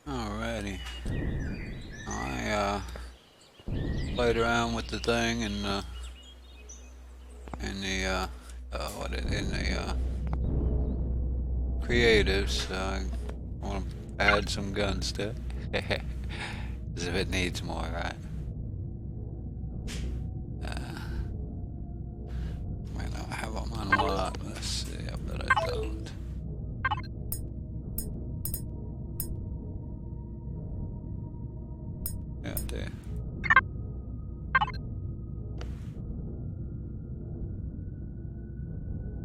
Alrighty. I played around with the thing and in the creatives. I want to add some gun stuff. As if it needs more, right? I mean, I have them unlocked. Let's see, I bet I don't. Yeah, I do.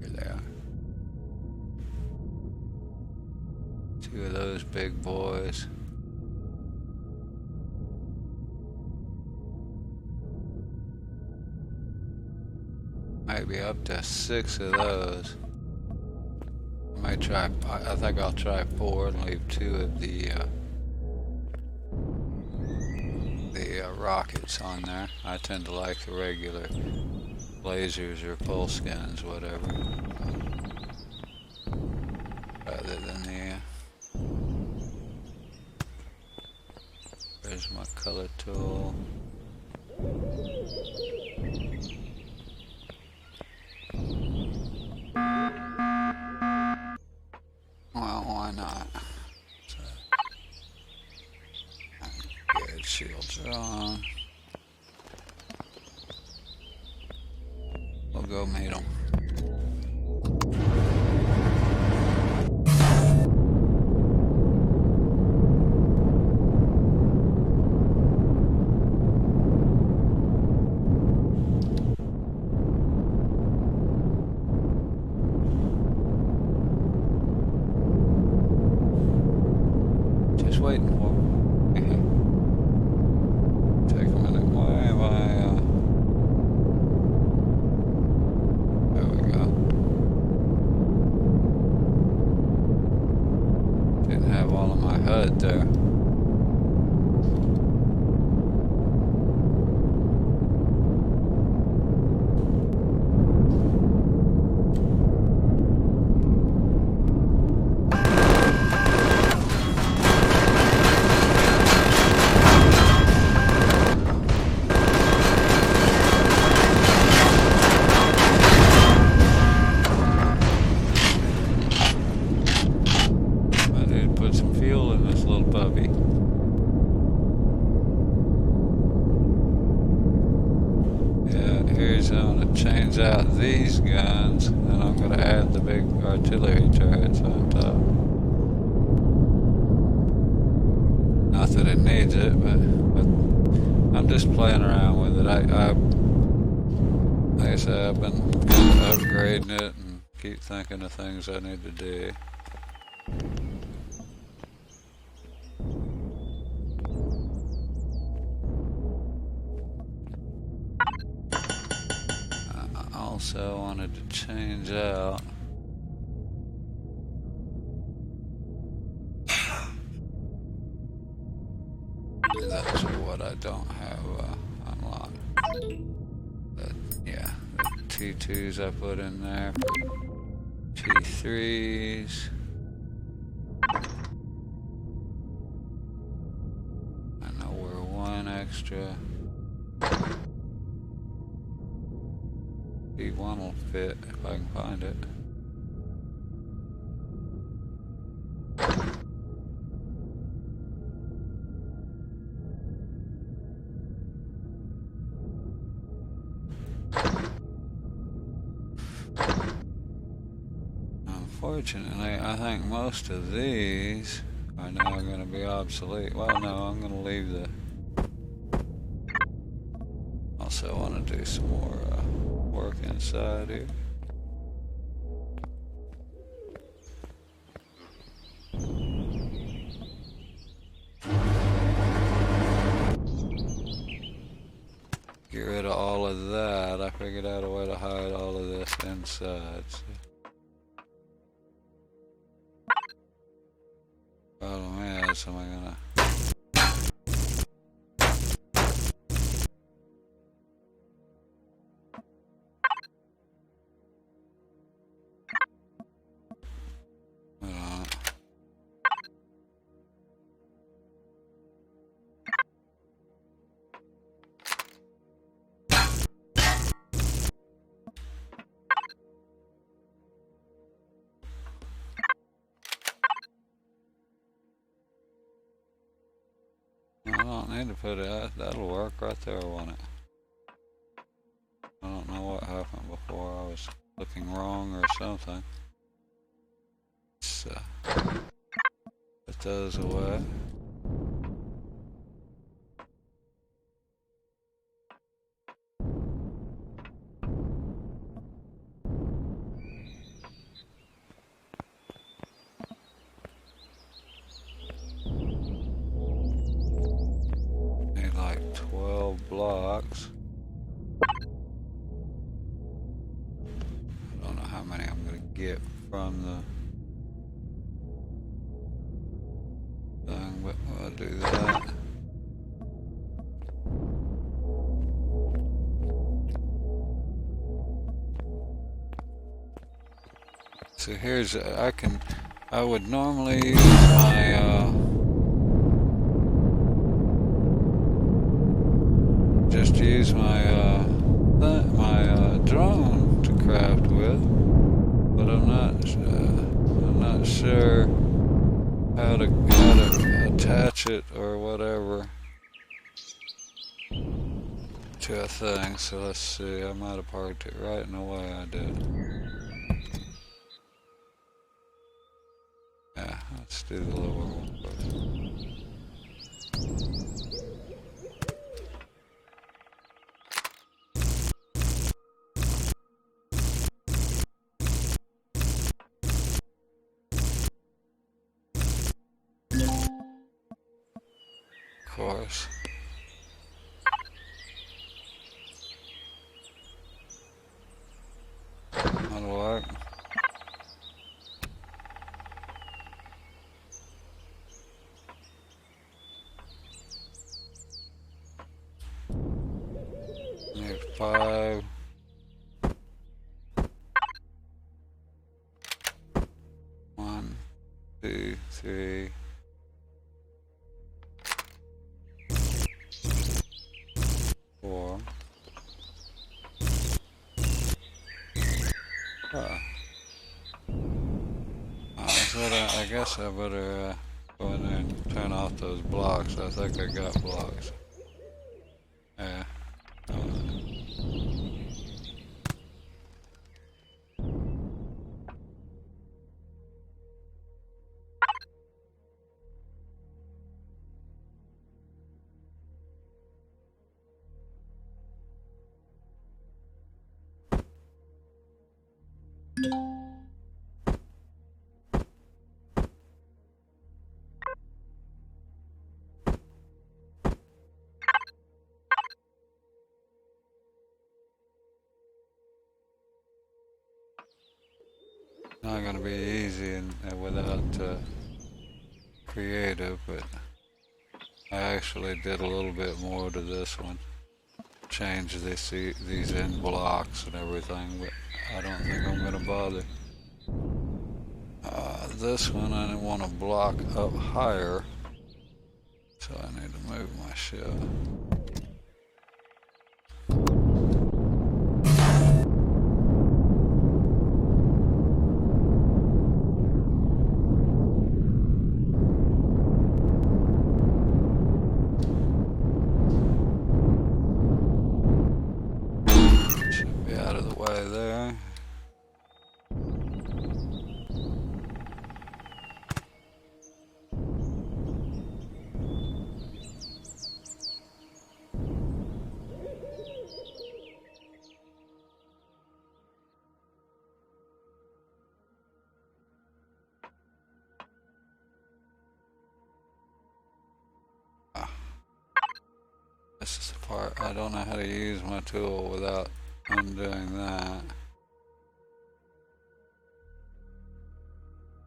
Here they are. Two of those big boys. Maybe up to 6 of those. I might try. I think I'll try 4 and leave 2 of the rockets on there. I tend to like the regular lasers or pulse guns, whatever, rather than the. There's my color tool. Well, why not? So, good, shields are on. We'll go meet them. Just waiting for them. Take a minute. Why have I, there we go. Didn't have all of my HUD there. I'm going to change out these guns, and I'm going to add the big artillery turrets on top. Not that it needs it, but I'm just playing around with it. Like I said, I've been upgrading it and keep thinking of things I need to do. Also wanted to change out that's what I don't have unlocked. But yeah, the T2s I put in there, T3s. I know we're 1 extra. P1 will fit if I can find it. Unfortunately, I think most of these are now going to be obsolete. Well, no, I'm going to leave the. Also want to do some more work inside here. Get rid of all of that. I figured out a way to hide all of this inside. So. Problem is, am I gonna? don't need to put it, that'll work right there, won't it? I don't know what happened before, I was looking wrong or something. So, put those away. Need like 12 blocks. I don't know how many I'm gonna get from the thing, but we'll do that. So here's, I would normally use my, just use my, drone to craft with, but I'm not sure how to attach it or whatever to a thing. So let's see, I might have parked it right in the way I did. Yeah, let's do the lower one first. Of course. That'll work. Need 5. One, 2, 3. 4. I guess I better go in there and turn off those blocks. I think I got blocks. Yeah. Not gonna be easy and without creative, but I actually did a little bit more to this one. Change these end blocks and everything, but I don't think I'm gonna bother. This one I want to block up higher, so I need to move my ship. Should be out of the way there. This is the part I don't know how to use my tool without undoing that.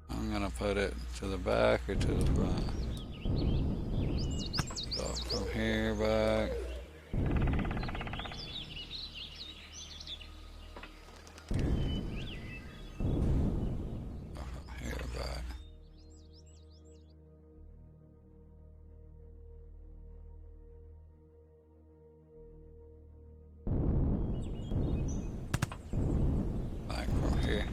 I'm gonna put it to the back or to the front. Go from here back. Go from here back. Back from here.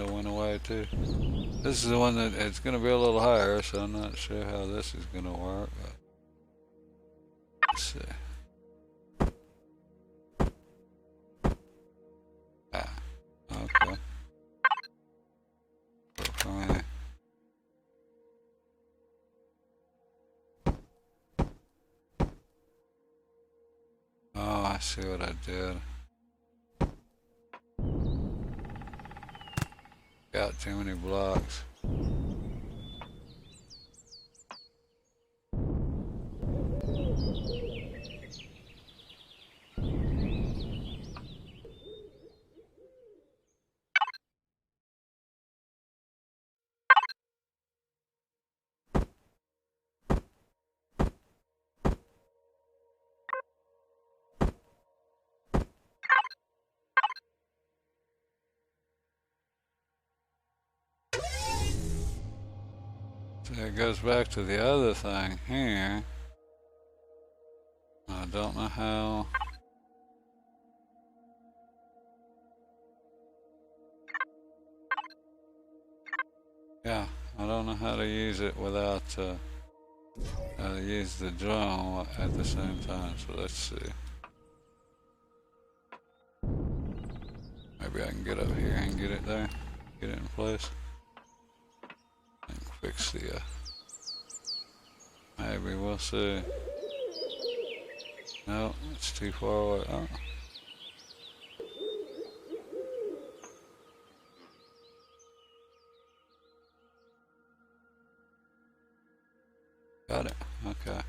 kinda went away too. This is the one that it's gonna be a little higher, so I'm not sure how this is gonna work. But let's see. Ah, okay. Work for me. Oh, I see what I did. Got too many blocks. So it goes back to the other thing here. I don't know how. Yeah, I don't know how to use it without use the drone at the same time. So let's see. Maybe I can get up here and get it there, get it in place, and fix the. Maybe we'll see. No, it's too far away. Oh. Got it. Okay.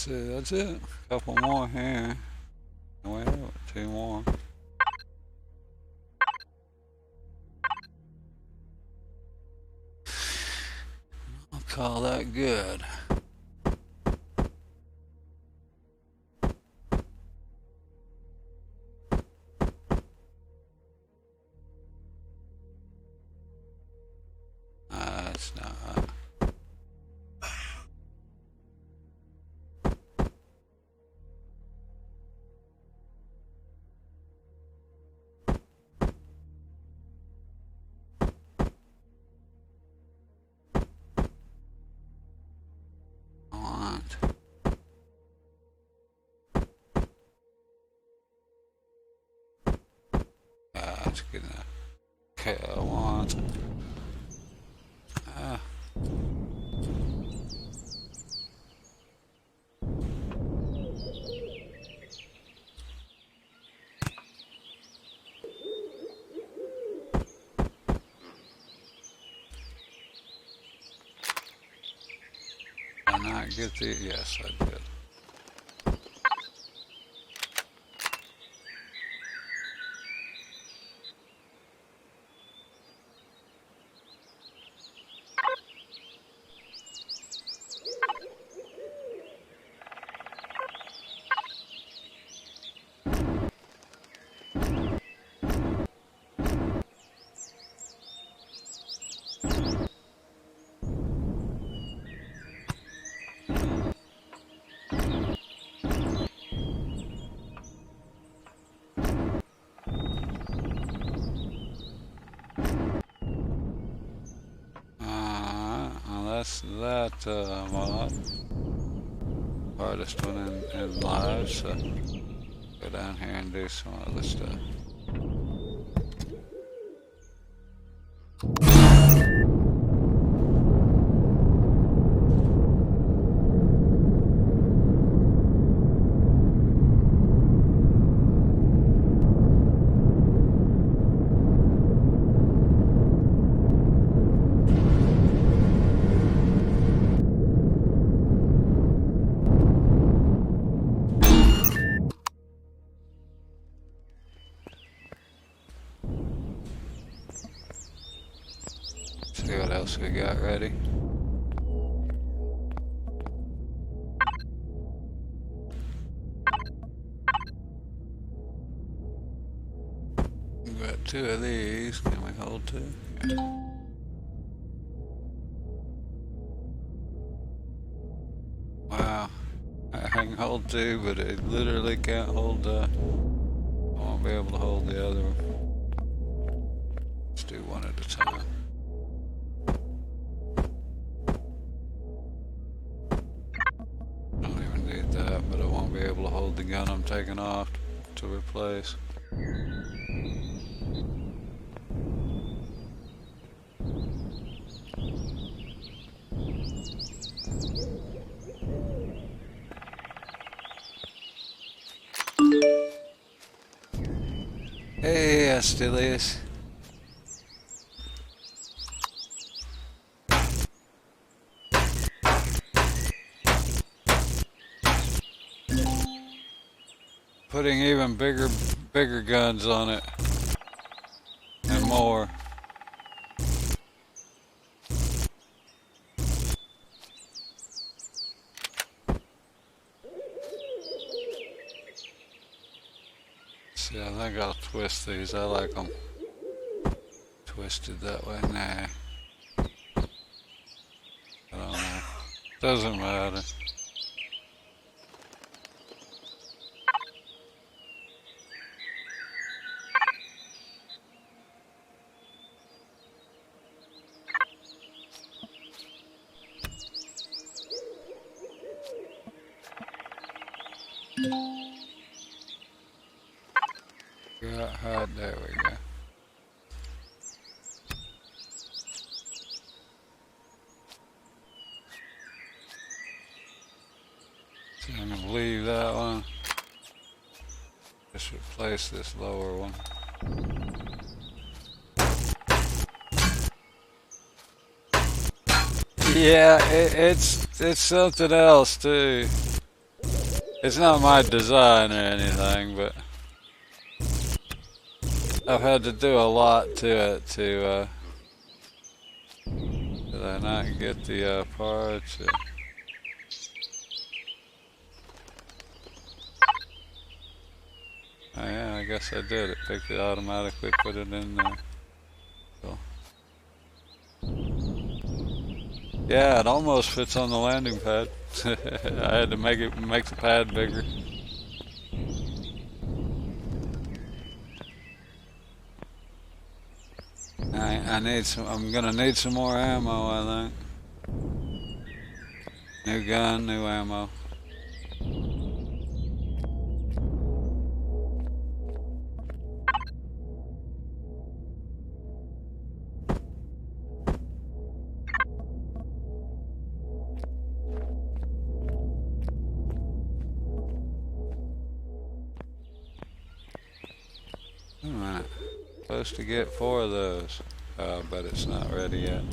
See, that's it. Couple more here. Well, two more. I'll call that good. That's not. That's good enough. Okay, I want. Did I not get the? Yes, I did. That's that mod. Hardest one in live, so go down here and do some other stuff. See what else we got ready. We've got 2 of these. Can we hold 2? Yeah. Wow. I can hold 2, but it literally can't hold, I won't be able to hold the other one. Let's do one at a time. I don't even need that, but I won't be able to hold the gun I'm taking off to replace. Hey, I still is. Putting even bigger guns on it. And more. See, I think I'll twist these. I like them twisted that way. Nah. I don't know. Doesn't matter. Got hot. There we go. So I'm gonna leave that one. Just replace this lower one. Yeah, it's something else too. It's not my design or anything, but I've had to do a lot to it to did I not get the parts? Oh yeah, I guess I did. It picked it automatically, put it in there. So. Yeah, it almost fits on the landing pad. I had to make the pad bigger. I need some. I'm gonna need some more ammo, I think. New gun, new ammo. Wait a minute. Supposed to get 4 of those, but it's not ready yet.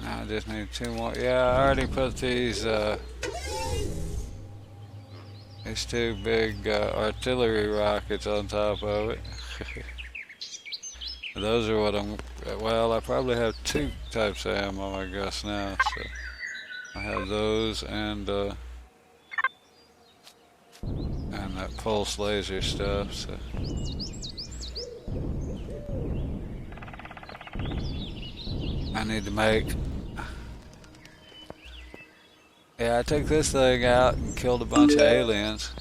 I just need 2 more. Yeah, I already put these 2 big artillery rockets on top of it. Those are what well, I probably have 2 types of ammo, I guess, now. So I have those and that pulse laser stuff. So. I need to make. Yeah, I took this thing out and killed a bunch of aliens.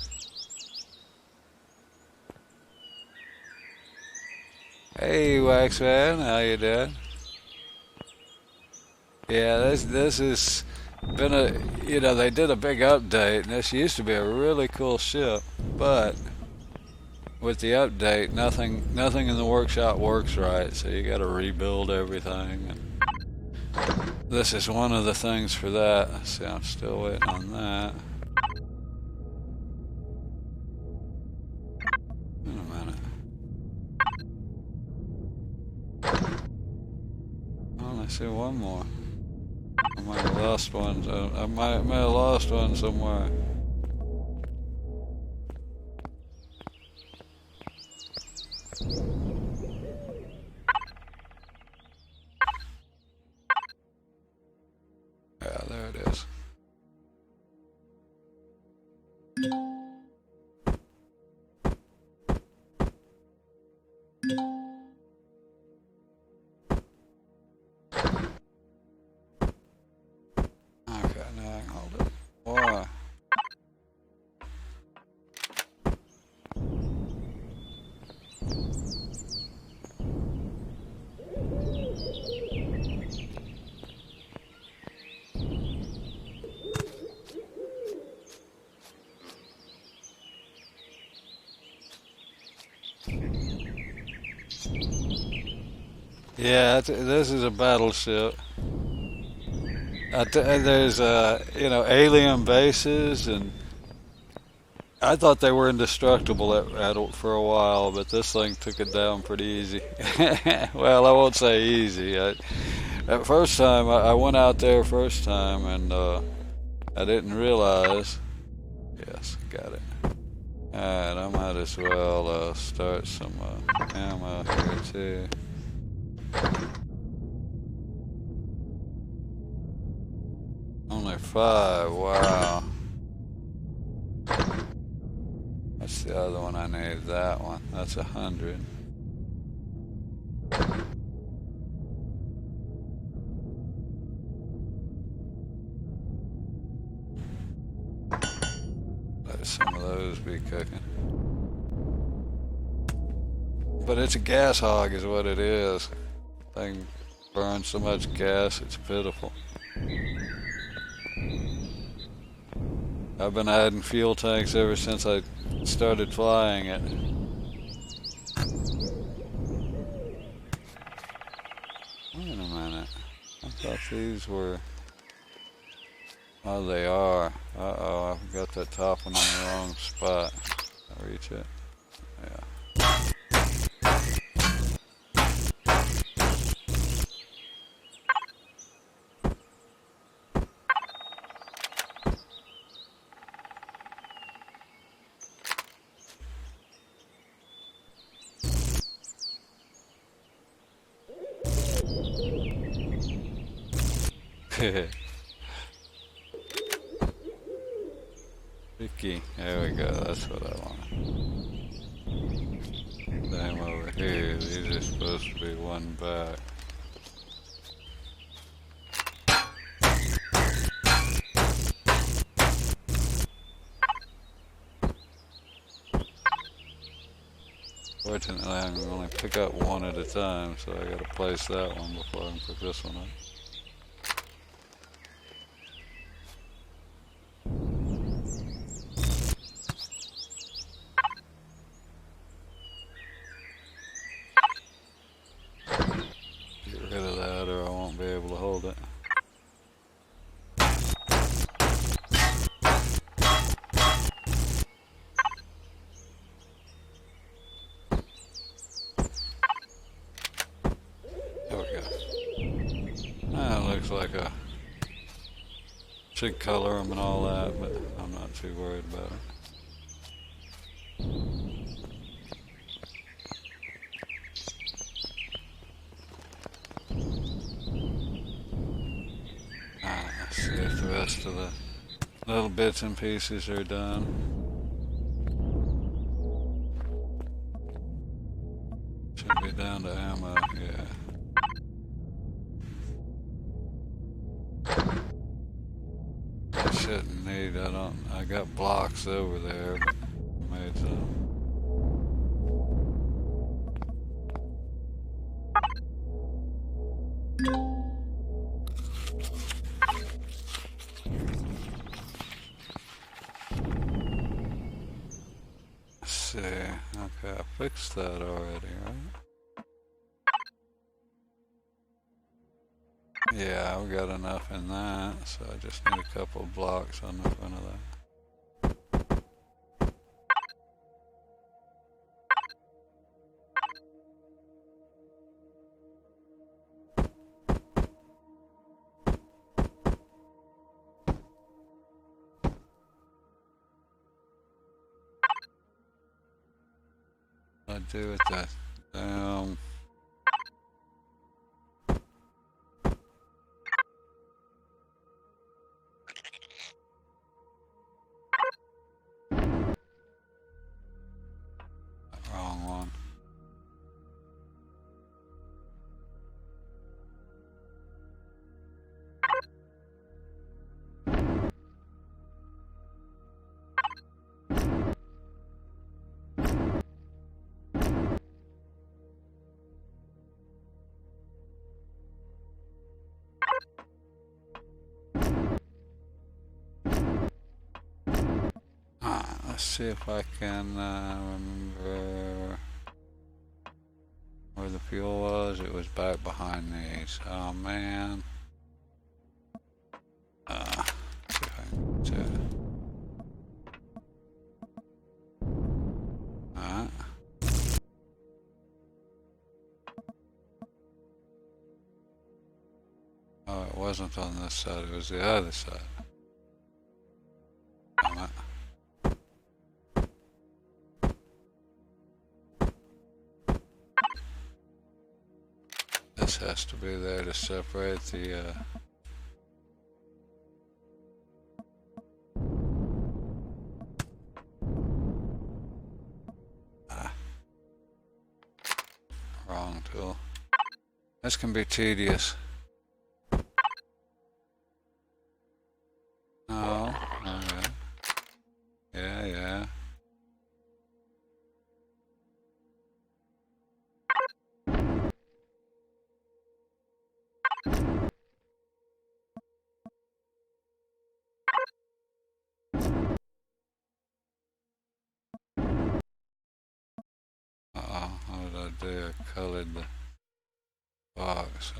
Hey, Waxman, how you doing? Yeah, this has been they did a big update, and this used to be a really cool ship, but with the update, nothing in the workshop works right, so you got to rebuild everything. And this is one of the things for that. See, I'm still waiting on that. Wait a minute. Oh, I see one more. I might have lost one. I might have lost one somewhere. Yeah, there it is. Okay, now I can hold it. Why? Yeah, this is a battleship. There's alien bases, and I thought they were indestructible for a while, but this thing took it down pretty easy. Well, I won't say easy. At first time, I went out there first time, and I didn't realize. Yes, got it. Alright, I might as well start some ammo here too. Only 5, wow. That's the other one I need, that one. That's 100. Let some of those be cooking. But it's a gas hog is what it is. Thing burns so much gas, it's pitiful. I've been adding fuel tanks ever since I started flying it. Wait a minute. I thought these were... Oh, they are. Uh-oh, I've got that top one in the wrong spot. I reach it. Yeah. Ricky, there we go, that's what I want. Same over here, these are supposed to be one back. Fortunately, I can only pick up one at a time, so I gotta place that one before I can pick this one up. Get rid of that or I won't be able to hold it. There we go. That looks like a... Should color them and all that, but I'm not too worried about it. Let's see if the rest of the little bits and pieces are done. Should be down to ammo, yeah. I shouldn't need, I got blocks over there, but I made some. see. Okay, I fixed that already, right? Yeah, I've got enough in that, so I just need a couple of blocks on the front of that. What do I do with that? Wrong one. Let's see if I can remember where the fuel was. It was back behind these. Oh man. Let's see if I can get it. Alright. Oh, it wasn't on this side, it was the other side. Damn it. This has to be there to separate the wrong tool. This can be tedious. Oh, okay. Yeah. How did I do? I colored the box.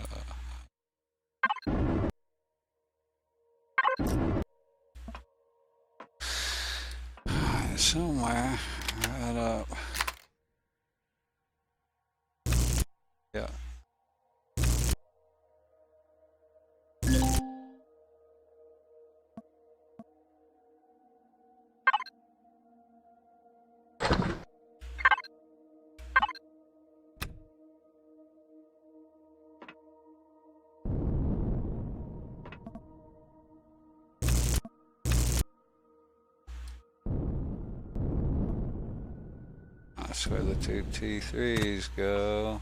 Somewhere right up. Yeah. That's where the two T3s go.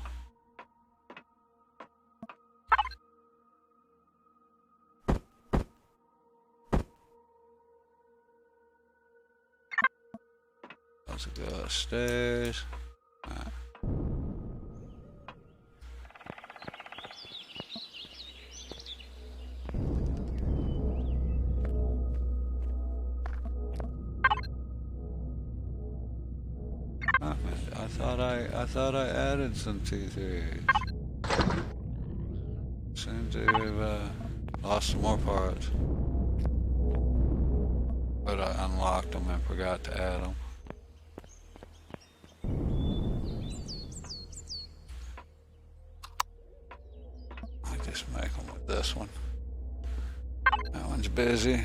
Let's go upstairs. I thought I added some T3s. Seem to have lost some more parts. But I unlocked them and forgot to add them. I just make them with this one. That one's busy.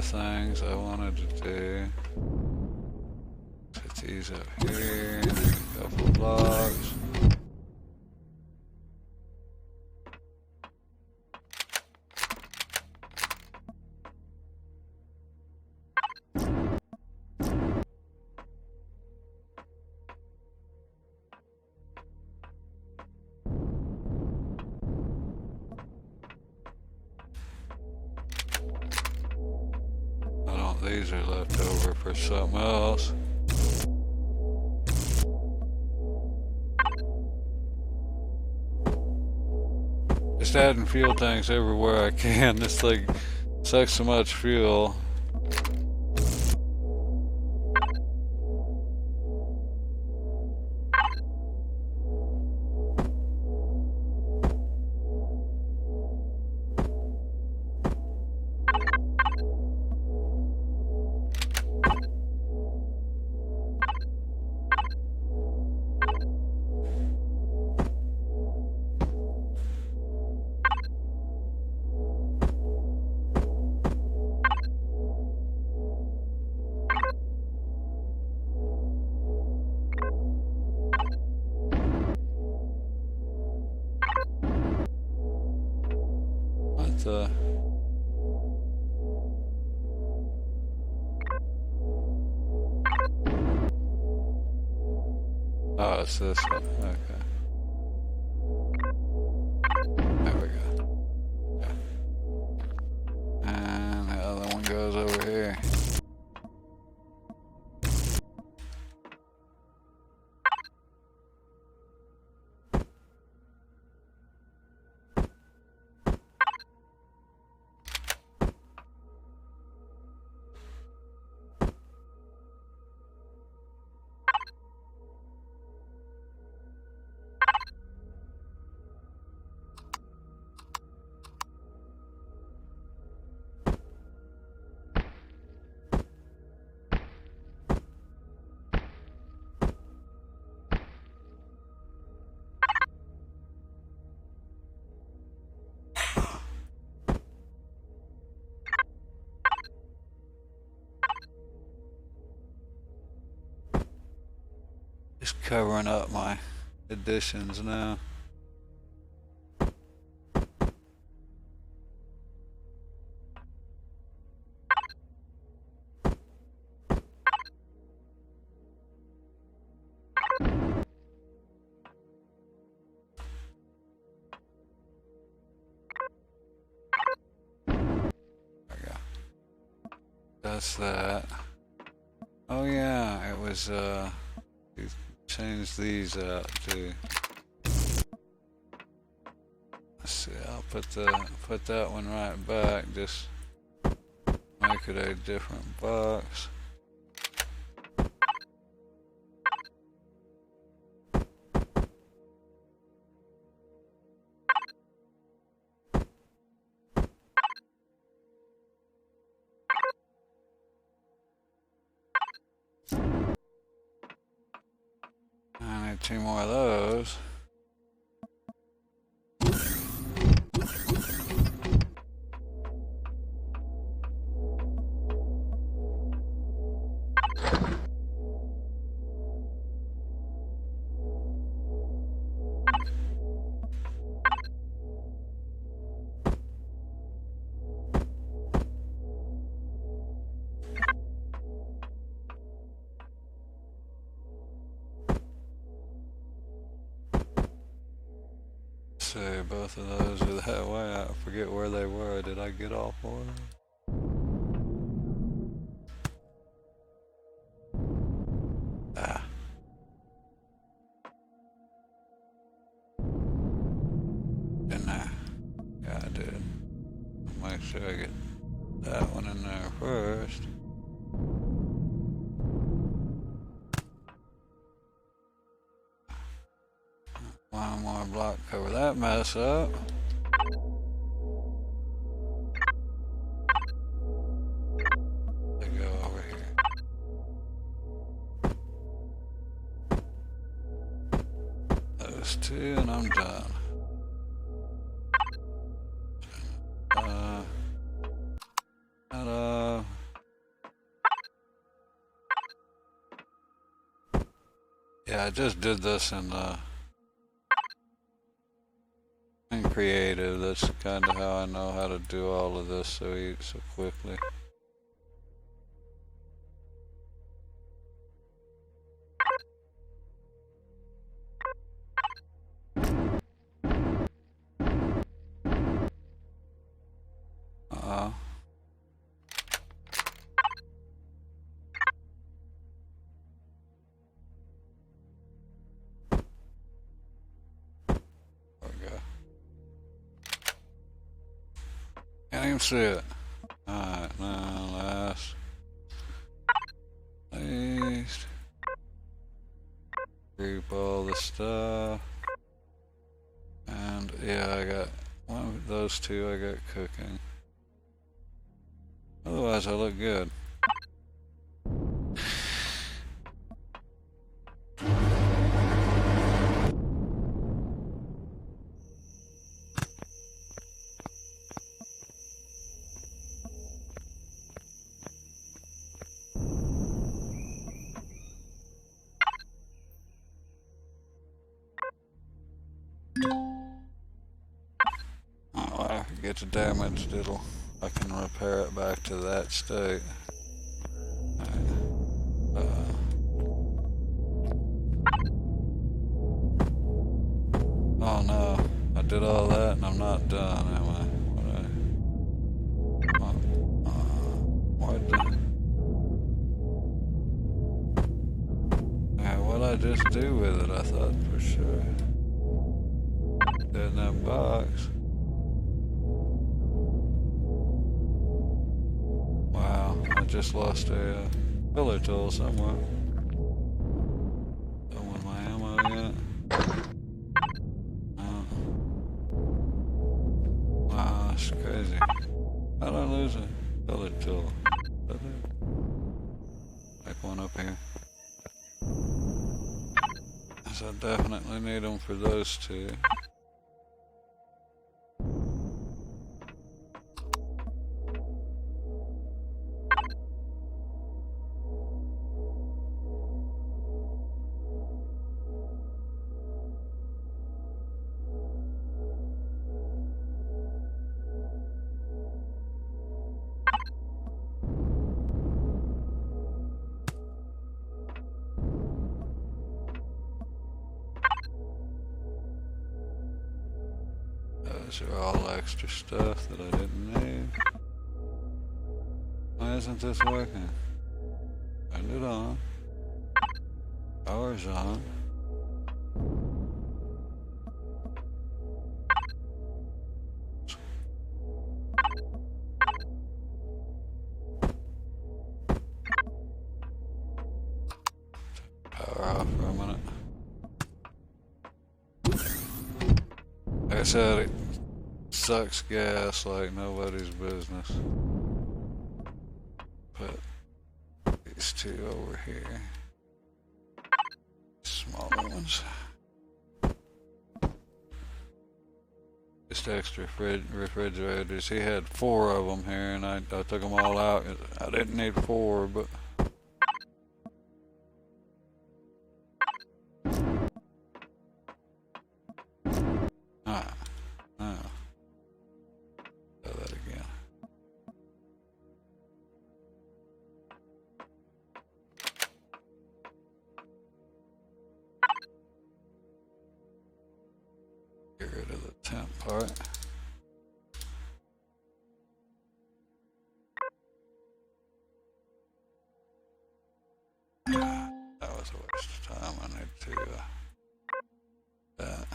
Things I wanted to do. Put these up here, a couple blocks. These are left over for something else. Just adding fuel tanks everywhere I can. This thing sucks so much fuel. What the? Oh, it's this one. Okay. There we go. Yeah. And the other one goes over here. Just covering up my additions now. That's that. Oh yeah, it was you changed these out too. Let's see, I'll put that one right back, just make it a different box. I need 2 more of those. See, both of those are that way. I forget where they were. Did I get all 4 of them? Ah. Didn't I? Yeah, I did. I'll make sure I get that one in there first. One more block, cover that mess up. They go over here. Those 2 and I'm done. Ta-da. Yeah, I just did this in creative. That's kind of how I know how to do all of this so quickly. Uh-oh. There we go. Can't even see it. Alright, now last. Least. Group all the stuff. And yeah, I got one of those two I got cooking. Otherwise I look good. Oh, if it gets damaged, I can repair it back to that state. Oh no, I did all that and I'm not done, am I? What'd I just do with it? I thought for sure. In that box. Wow, I just lost a filler tool somewhere. Done with my ammo yet? Wow, that's crazy. How'd I lose a filler tool? Like one up here. So I definitely need them for those two. Those are all extra stuff that I didn't need. Why isn't this working? Turn it on. Power's on. Power off for a minute. Like I said, it sucks gas like nobody's business. Put these two over here. Smaller ones. Just extra refrigerators. He had 4 of them here and I took them all out. I didn't need 4, but... Get rid of the temp part. That was a waste of time. I need to that.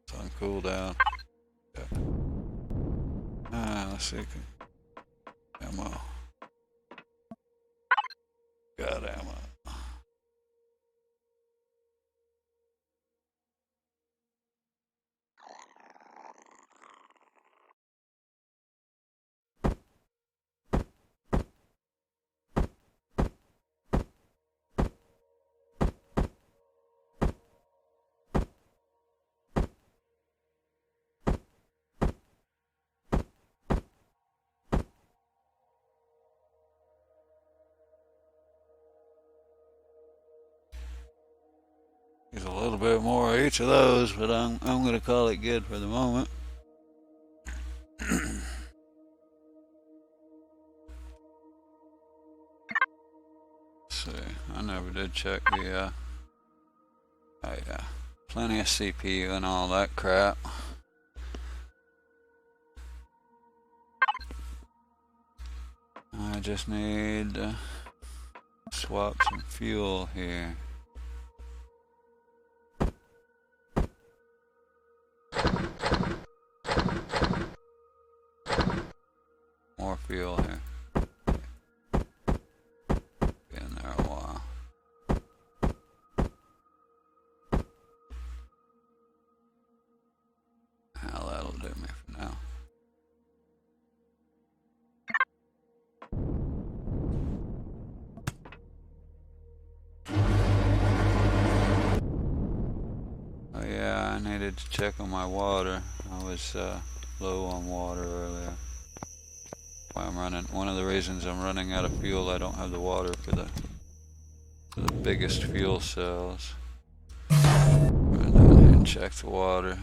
It's on cooldown. Yeah. Let's see. Ammo. Got ammo. Use a little bit more of each of those, but I'm gonna call it good for the moment. See, I never did check the oh yeah, plenty of CPU and all that crap. I just need to swap some fuel here. fuel here. Been there a while. Hell, that'll do me for now. Oh yeah, I needed to check on my water. I was low on water earlier. Why I'm running. One of the reasons I'm running out of fuel, I don't have the water for the biggest fuel cells. Run down here and check the water.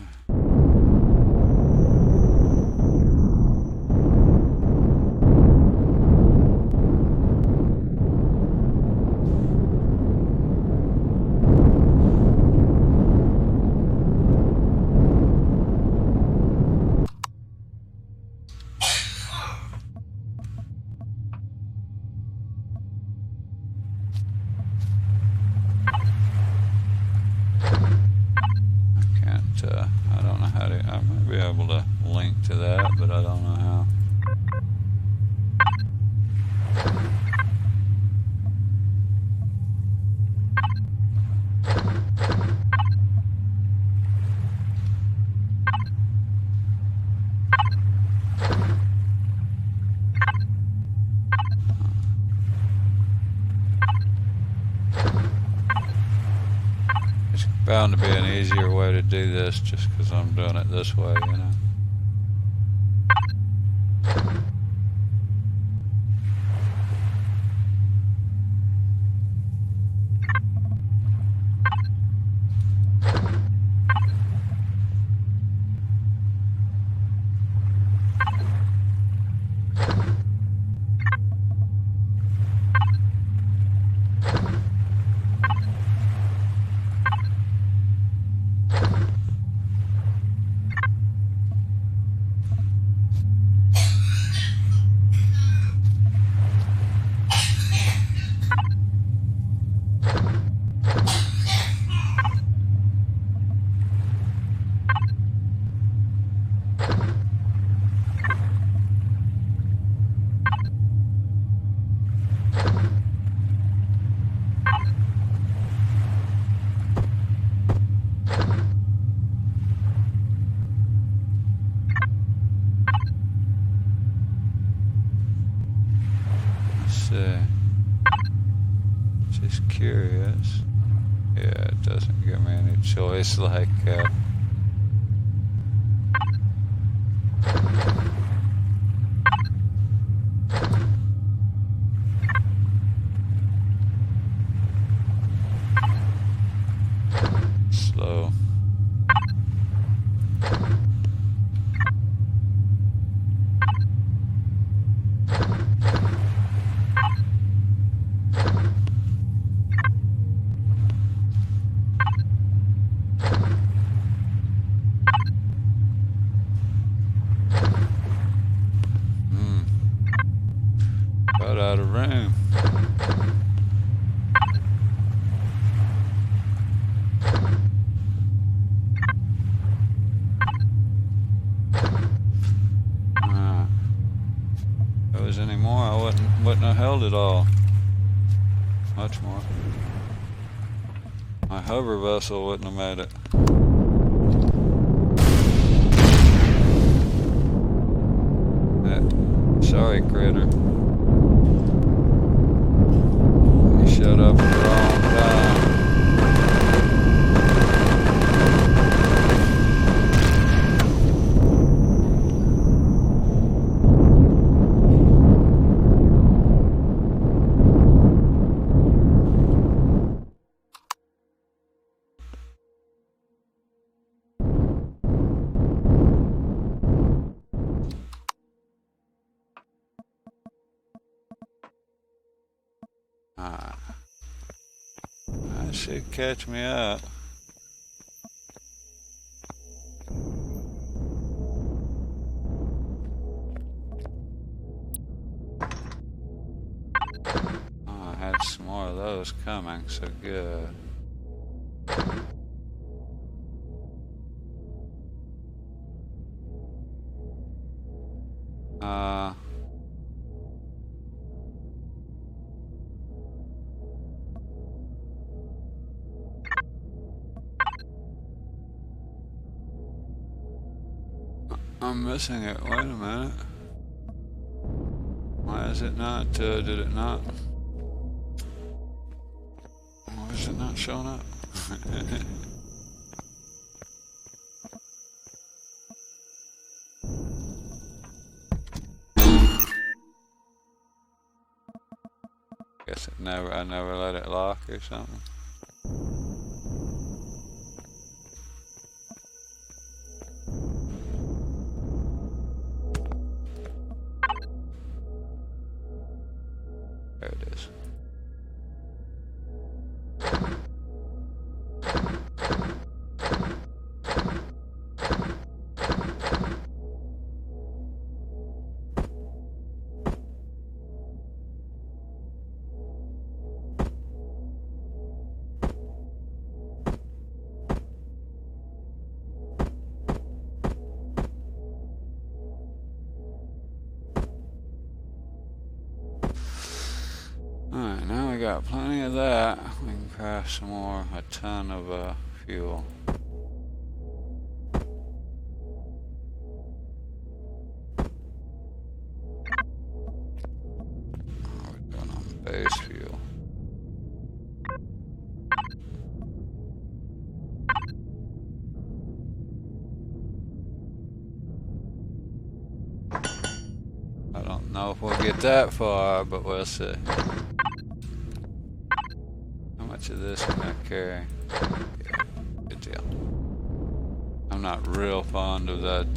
I don't know how to, I might be able to link to that, but I don't know how. It's bound to be an easier way to do this just because I'm doing it this way, you know. Just curious. Yeah, it doesn't give me any choice like slow. Got out of room. If there was any more, I wouldn't have held it all. Much more. My hover vessel wouldn't have made it. Sorry, critter. You showed up at the wrong time. That should catch me up. Oh, I had some more of those coming, so good. I'm missing it. Wait a minute. Why is it not, did it not? Why is it not showing up? Guess I never let it lock or something. There it is. Alright, now we got plenty of that. We can craft some more, a ton of fuel. We're doing on base fuel. I don't know if we'll get that far, but we'll see. How much of this can I carry? Yeah, good deal. I'm not real fond of that,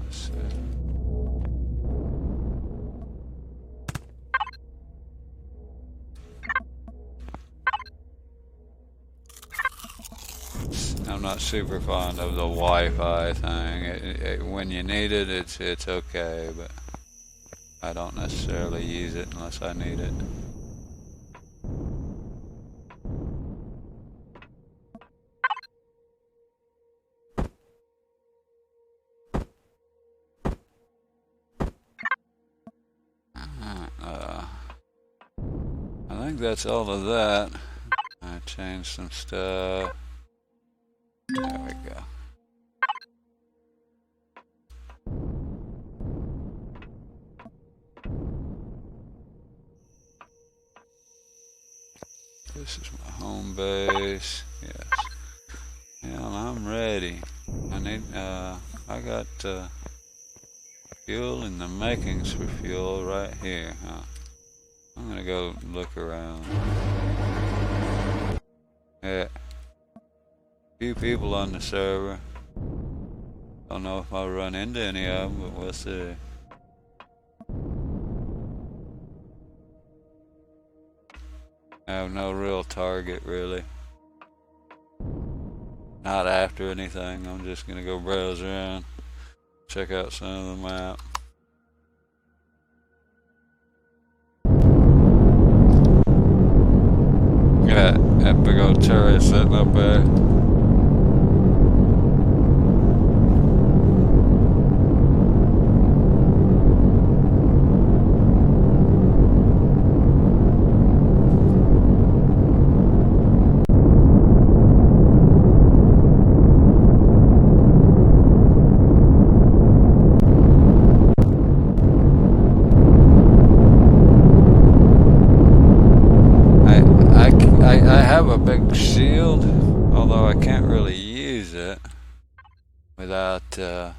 let's see. I'm not super fond of the Wi-Fi thing. When you need it, it's okay, but I don't necessarily use it unless I need it. I think that's all of that. I changed some stuff. There we go. This is my home base. Yes. Yeah, I'm ready. I need, I got fuel and the makings for fuel right here, huh? I'm gonna go look around. Yeah. Few people on the server. Don't know if I'll run into any of them, but we'll see. I have no real target, really. Not after anything. I'm just gonna go browse around, check out some of the map. Yeah, that big old turret sitting up there. I have a big shield, although I can't really use it without, you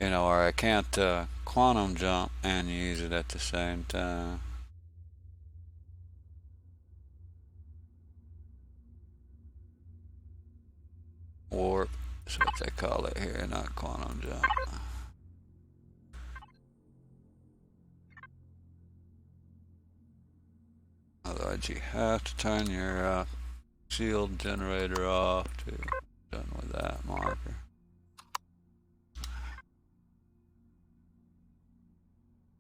know, or I can't quantum jump and use it at the same time. Warp is what they call it here, not quantum jump. Otherwise, you have to turn your shield generator off to be done with that marker.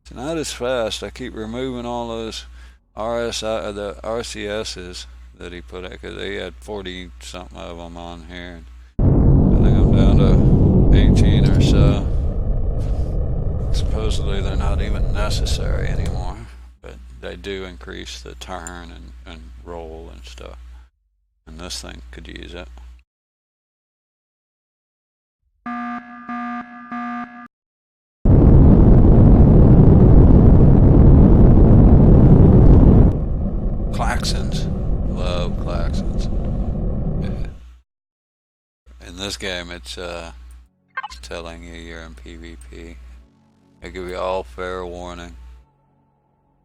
It's not as fast. I keep removing all those the RCSs that he put in, because he had 40 something of them on here. I think I'm down to 18 or so. Supposedly they're not even necessary anymore, but they do increase the turn and roll and stuff. And this thing could use it. In this game, it's telling you you're in PvP. I give you all fair warning.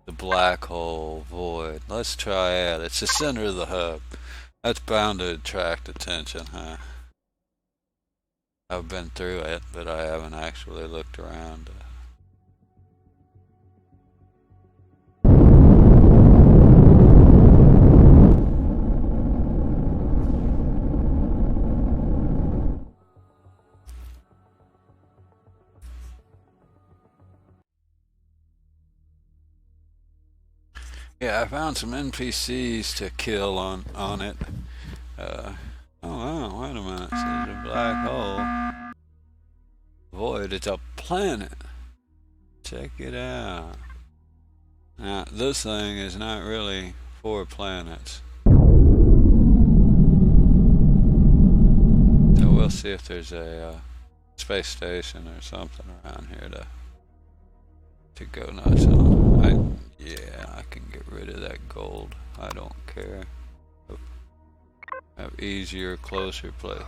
The black hole void. Let's try it. It's the center of the hub. That's bound to attract attention, huh? I've been through it, but I haven't actually looked around. Yeah, I found some NPCs to kill on it. Oh wow, wait a minute. This is a black hole. Void, it's a planet. Check it out. Now, this thing is not really for planets. So we'll see if there's a space station or something around here to go nuts on. Yeah, I can get rid of that gold. I don't care. Have easier, closer places.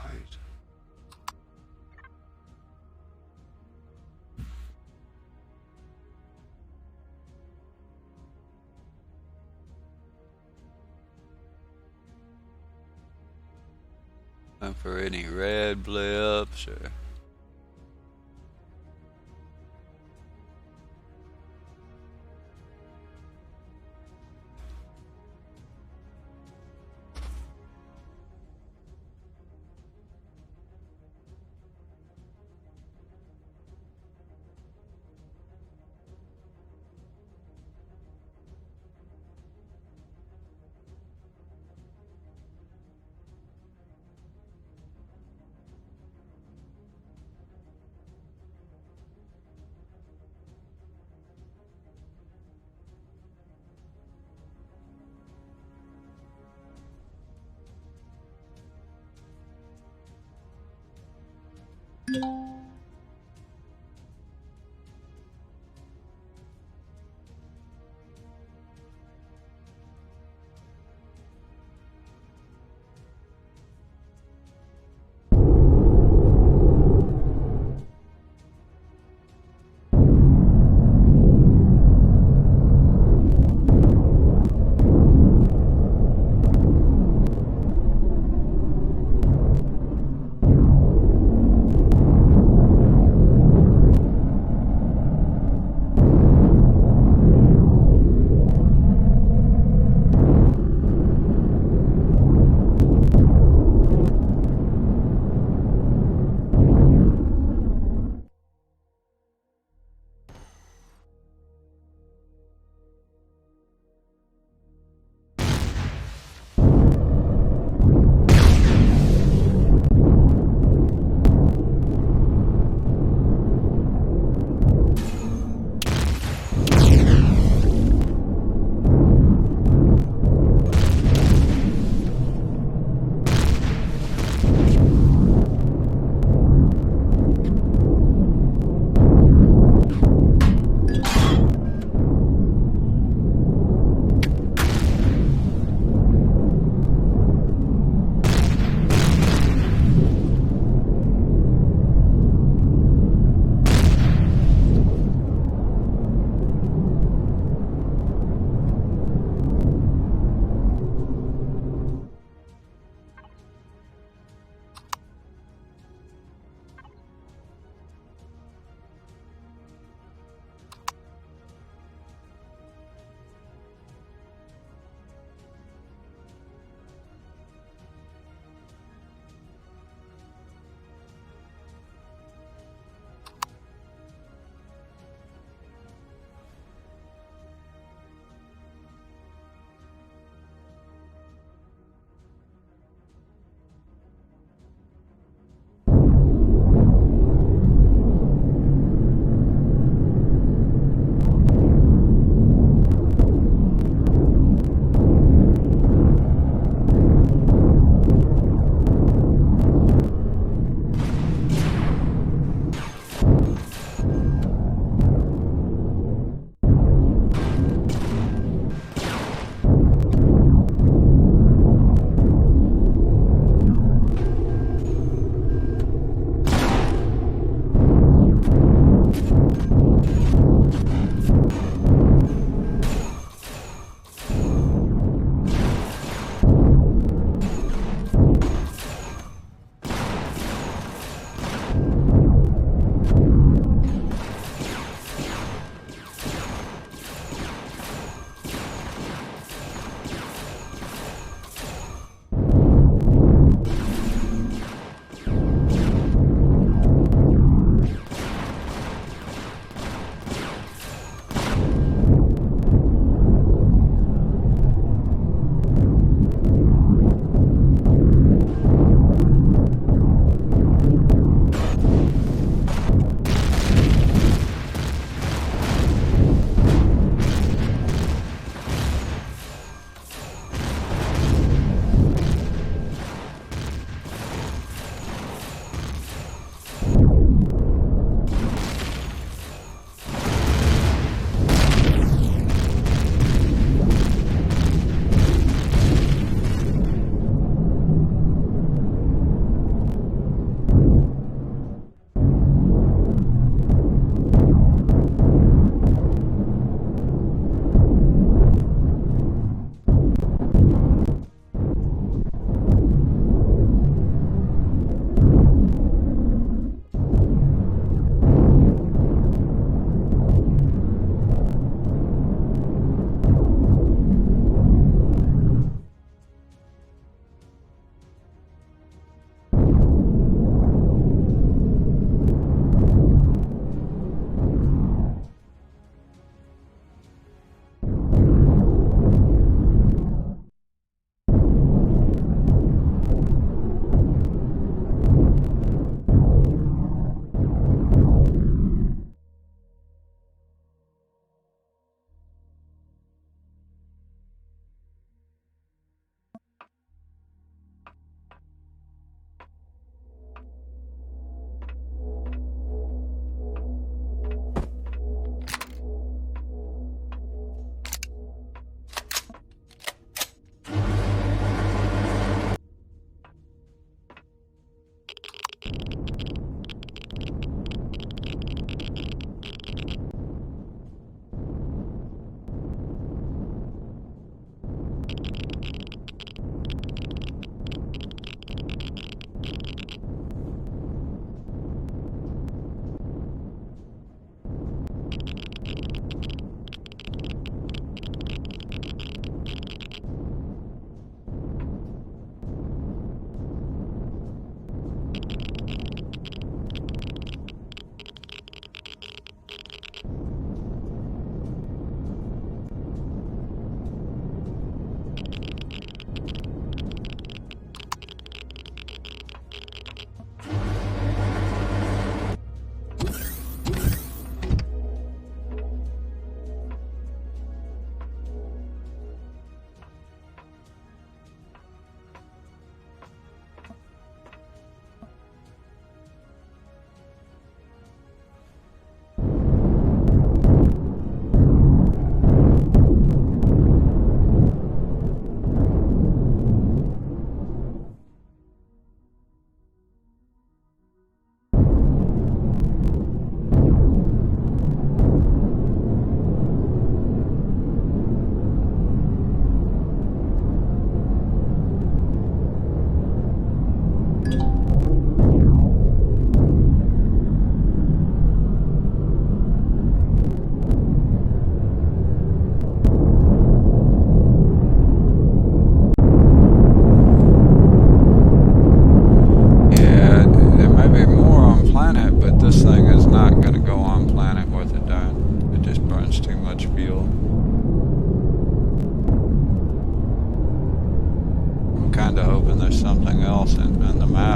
And for any red blips or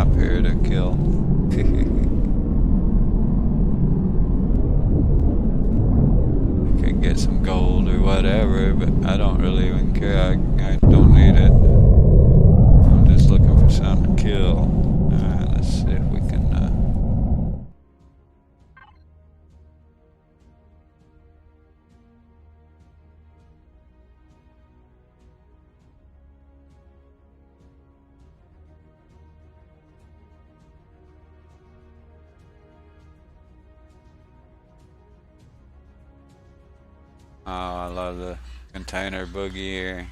map here to kill. Could get some gold or whatever, but I don't really even care. I don't need it. I'm just looking for something to kill. Alright, let's see if we can oh, I love the container boogie here.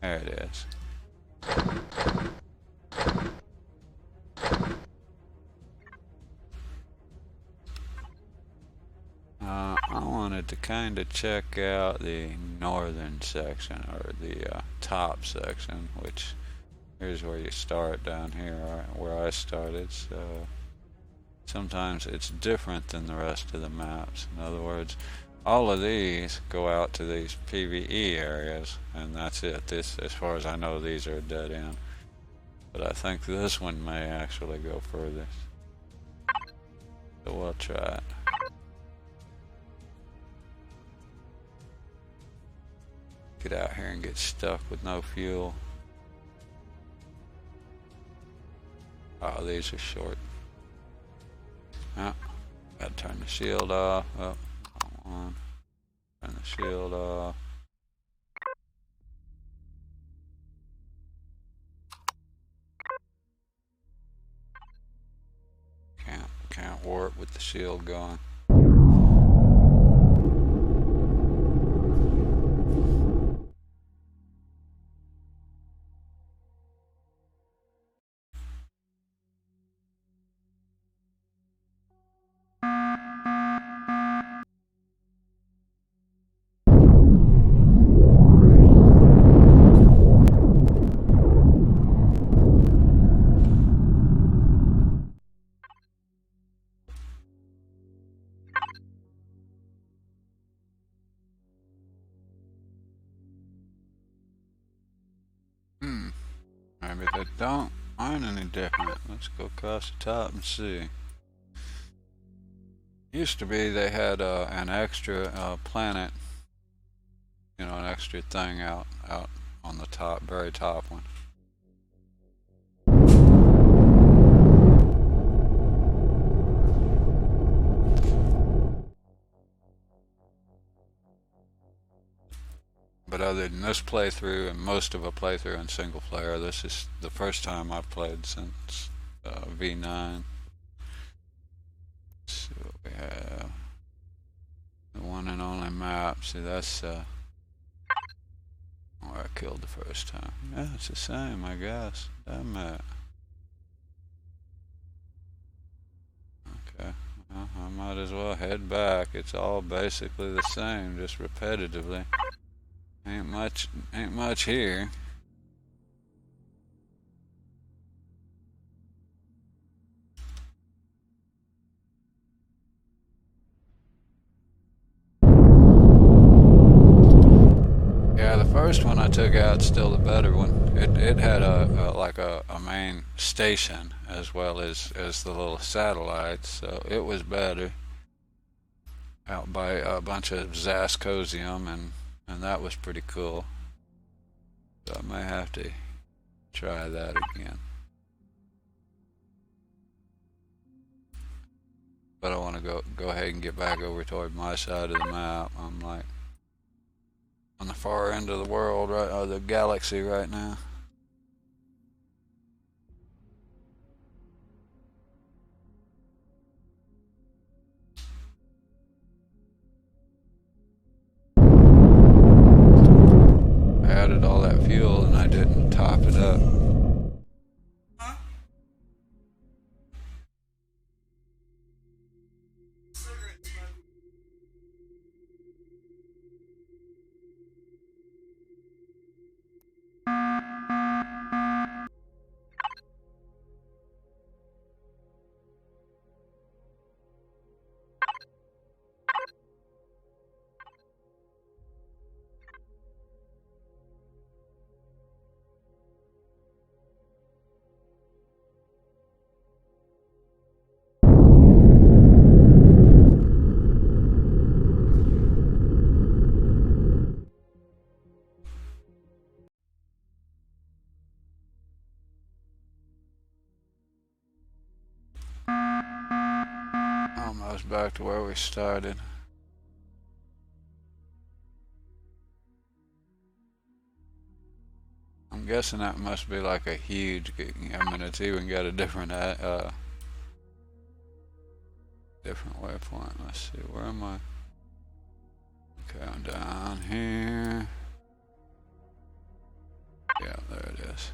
There it is. I wanted to kind of check out the northern section, or the top section, which here's where you start down here, where I started. So sometimes it's different than the rest of the maps. In other words, all of these go out to these PvE areas, and that's it. This, as far as I know, these are a dead end. But I think this one may actually go further. So we'll try it. Get out here and get stuck with no fuel. Oh, these are short. Oh, gotta turn the shield off. Oh, come on. Turn the shield off. Can't warp with the shield going. Maybe they don't aren't any different. Let's go across the top and see. Used to be they had an extra planet, you know, an extra thing out on the top, very top one. But other than this playthrough and most of a playthrough in single player, this is the first time I've played since V9. Let's see what we have. The one and only map. See, that's where I killed the first time. Yeah, it's the same, I guess. Damn it. Okay. Well, I might as well head back. It's all basically the same, just repetitively. Ain't much here. Yeah, the first one I took out's still the better one. It had like a main station as well as the little satellites, so it was better. Out by a bunch of Zascosium, and that was pretty cool. So I may have to try that again. But I want to go ahead and get back over toward my side of the map. I'm like on the far end of the world, right, or the galaxy right now. I added all that fuel and I didn't top it up. back to where we started. I'm guessing that must be like a huge, I mean, it's even got a different different waypoint. Let's see, where am I? Okay, I'm down here. Yeah, there it is.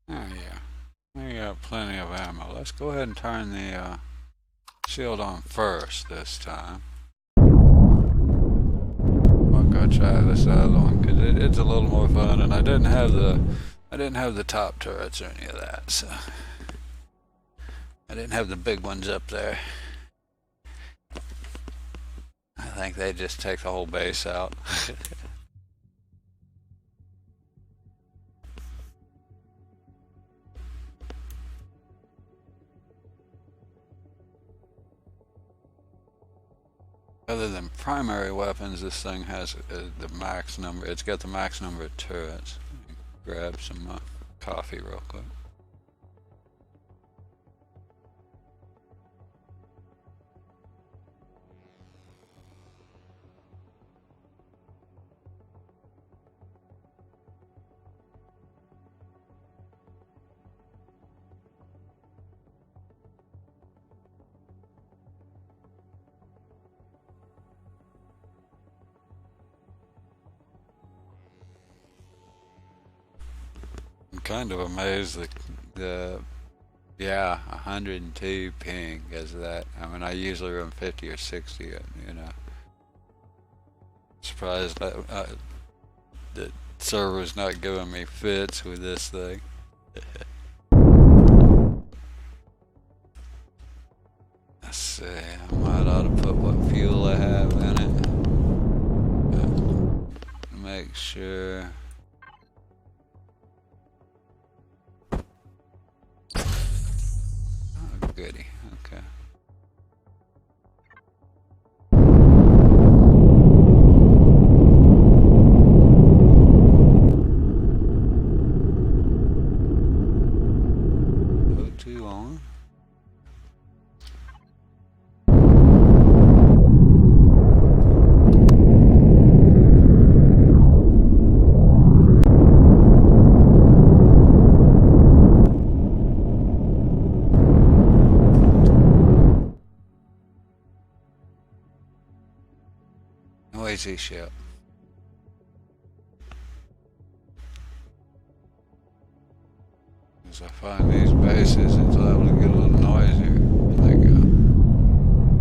Oh yeah, we got plenty of ammo. Let's go ahead and turn the shield on first this time. I'll go try this other one because it's a little more fun, and I didn't have the top turrets or any of that, so I didn't have the big ones up there. I think they just take the whole base out. Other than primary weapons, this thing has the max number. It's got the max number of turrets. Grab some coffee real quick. I'm kind of amazed that yeah, 102 ping is that. I mean, I usually run 50 or 60, you know. Surprised that the server's not giving me fits with this thing. Let's see, I might ought to put what fuel I have in it. Make sure. Oh, goody, okay. O2 on. Noisy ship. As I find these bases, it's liable to get a little noisier. They go.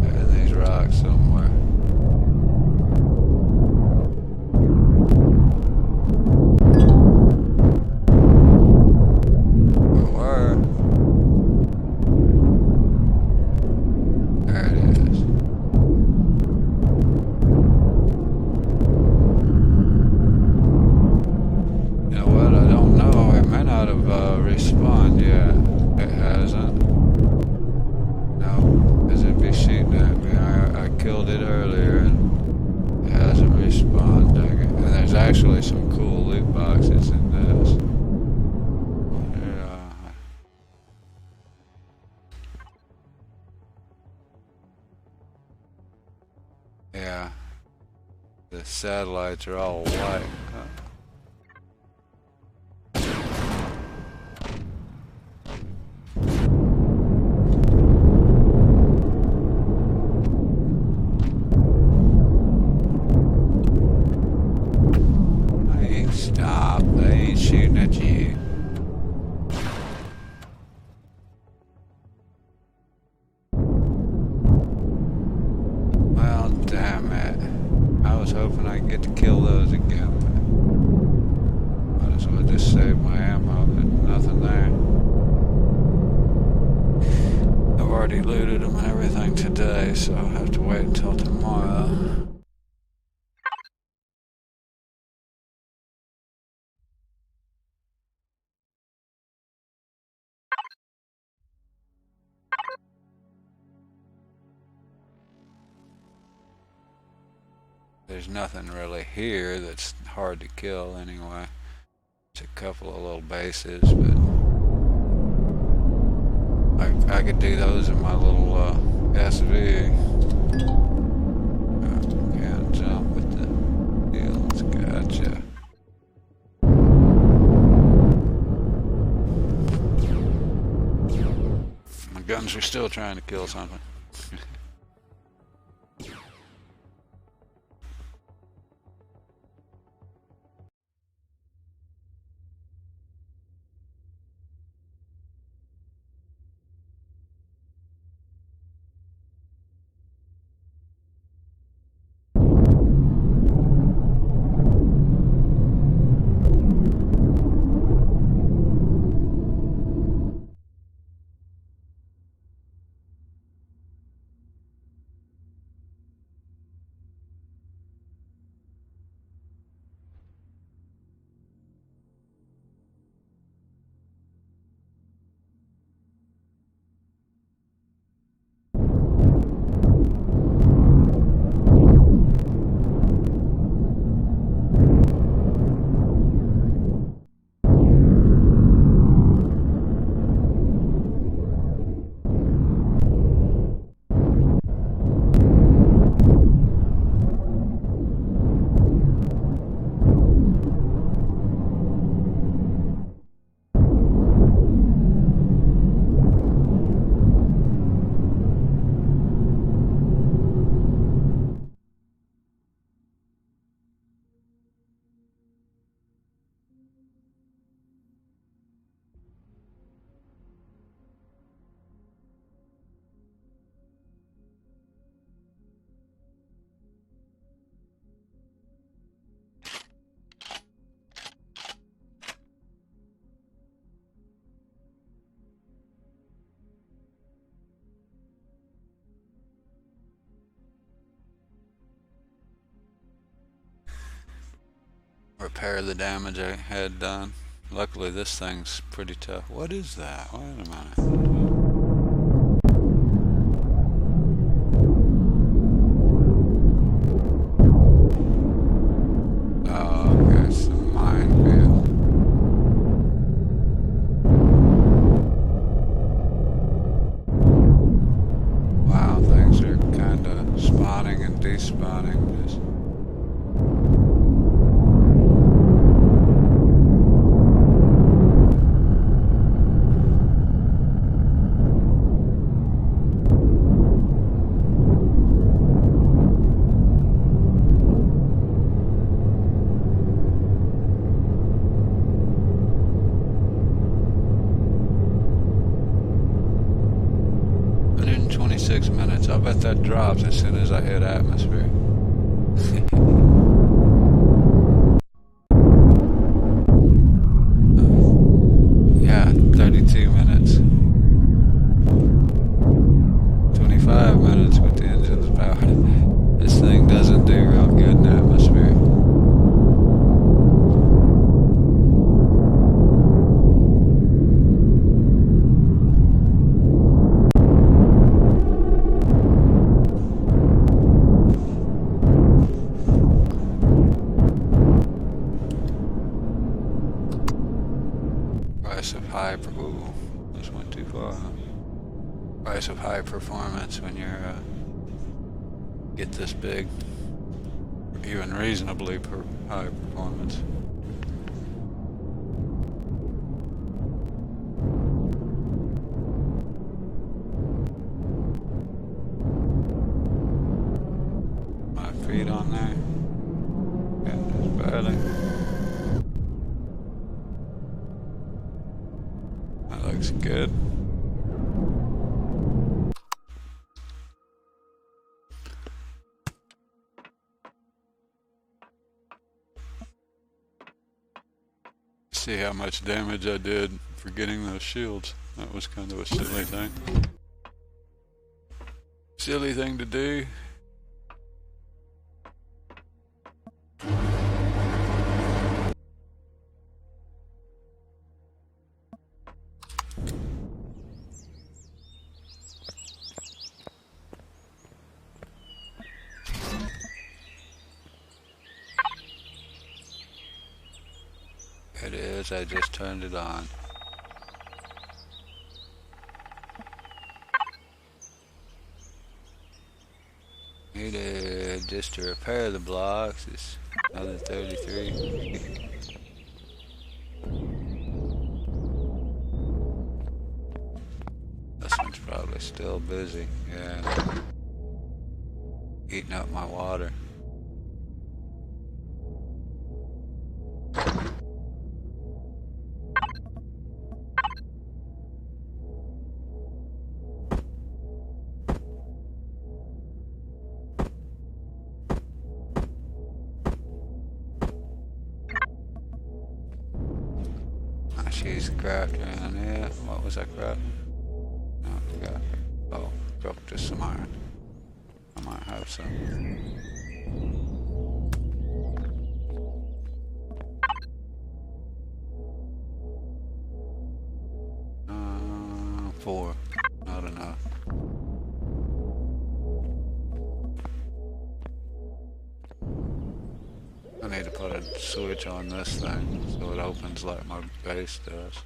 They're in these rocks somewhere. Where? There it is. You know what? I don't know. It may not have respawned yet. It hasn't. No, because it'd be shooting at me. I killed it earlier and it hasn't respawned. Dang it. And there's actually some cool loot boxes in this. Yeah. The satellites are all white. Hey, stop. They ain't shooting at you. Well, damn it. I was hoping I'd get to kill those again, but might as well just save my ammo. There's nothing there. I've already looted them and everything today, so I'll have to wait until tomorrow. There's nothing really here that's hard to kill anyway. It's a couple of little bases, but I could do those in my little SV. Can't jump with the deals. Gotcha. My guns are still trying to kill something. Repair the damage I had done. Luckily this thing's pretty tough. What is that? Wait a minute. I'll bet that drops as soon as I hit atmosphere. Yeah, 32 minutes. 25 minutes with the engines powered. This thing doesn't do real good in atmosphere. Price of high performance when you're get this big, even reasonably high performance. My feet on there. Yeah, just barely. That looks good. See how much damage I did for getting those shields. That was kind of a silly thing. Silly thing to do. It is, I just turned it on. Needed just to repair the blocks is another 33. This one's probably still busy, yeah. Eating up my water. She's crafting, yeah. What was I crafting? No, I forgot. Oh, dropped just some iron. I might have some. 4. Not enough. I need to put a switch on this thing so it opens like my base does.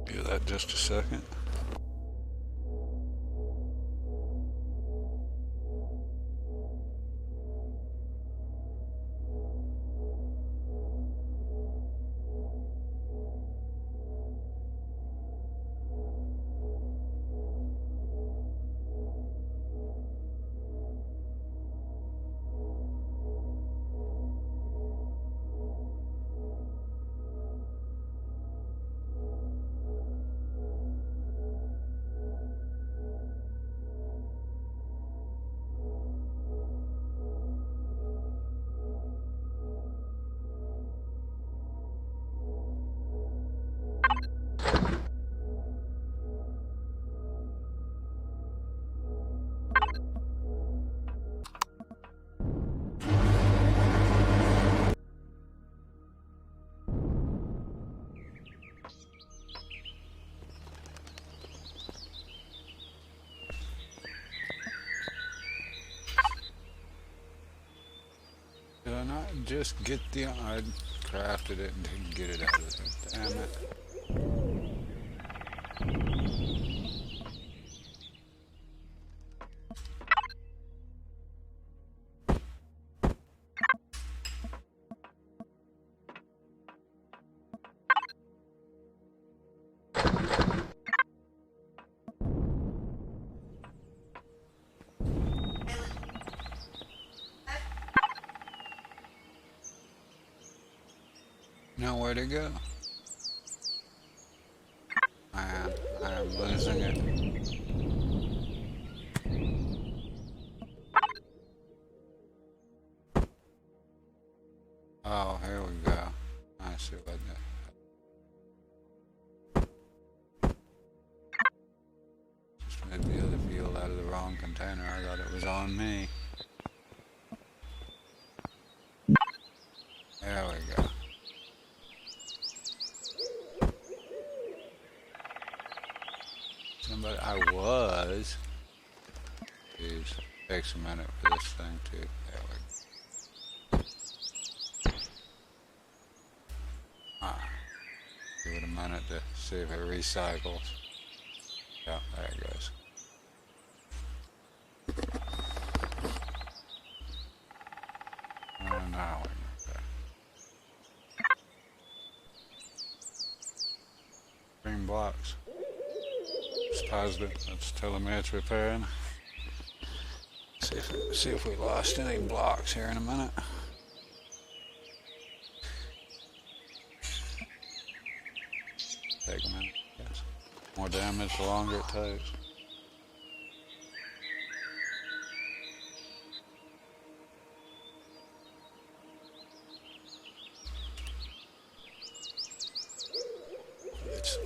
Give that just a second. Did I not just get the... I crafted it and didn't get it out of there. Damn it. Now where'd it go? Man, I am losing it. Oh, here we go. I see what that. Just moved the other field out of the wrong container. I thought it was on me. There we go. But I was. Jeez, takes a minute for this thing to. There we go. Give it a minute to see if it recycles. Yeah, there it goes. Now we go. Green blocks. It's positive. That's telling me it's repairing. See if we lost any blocks here in a minute. Take a minute. Yes. More damage the longer it takes.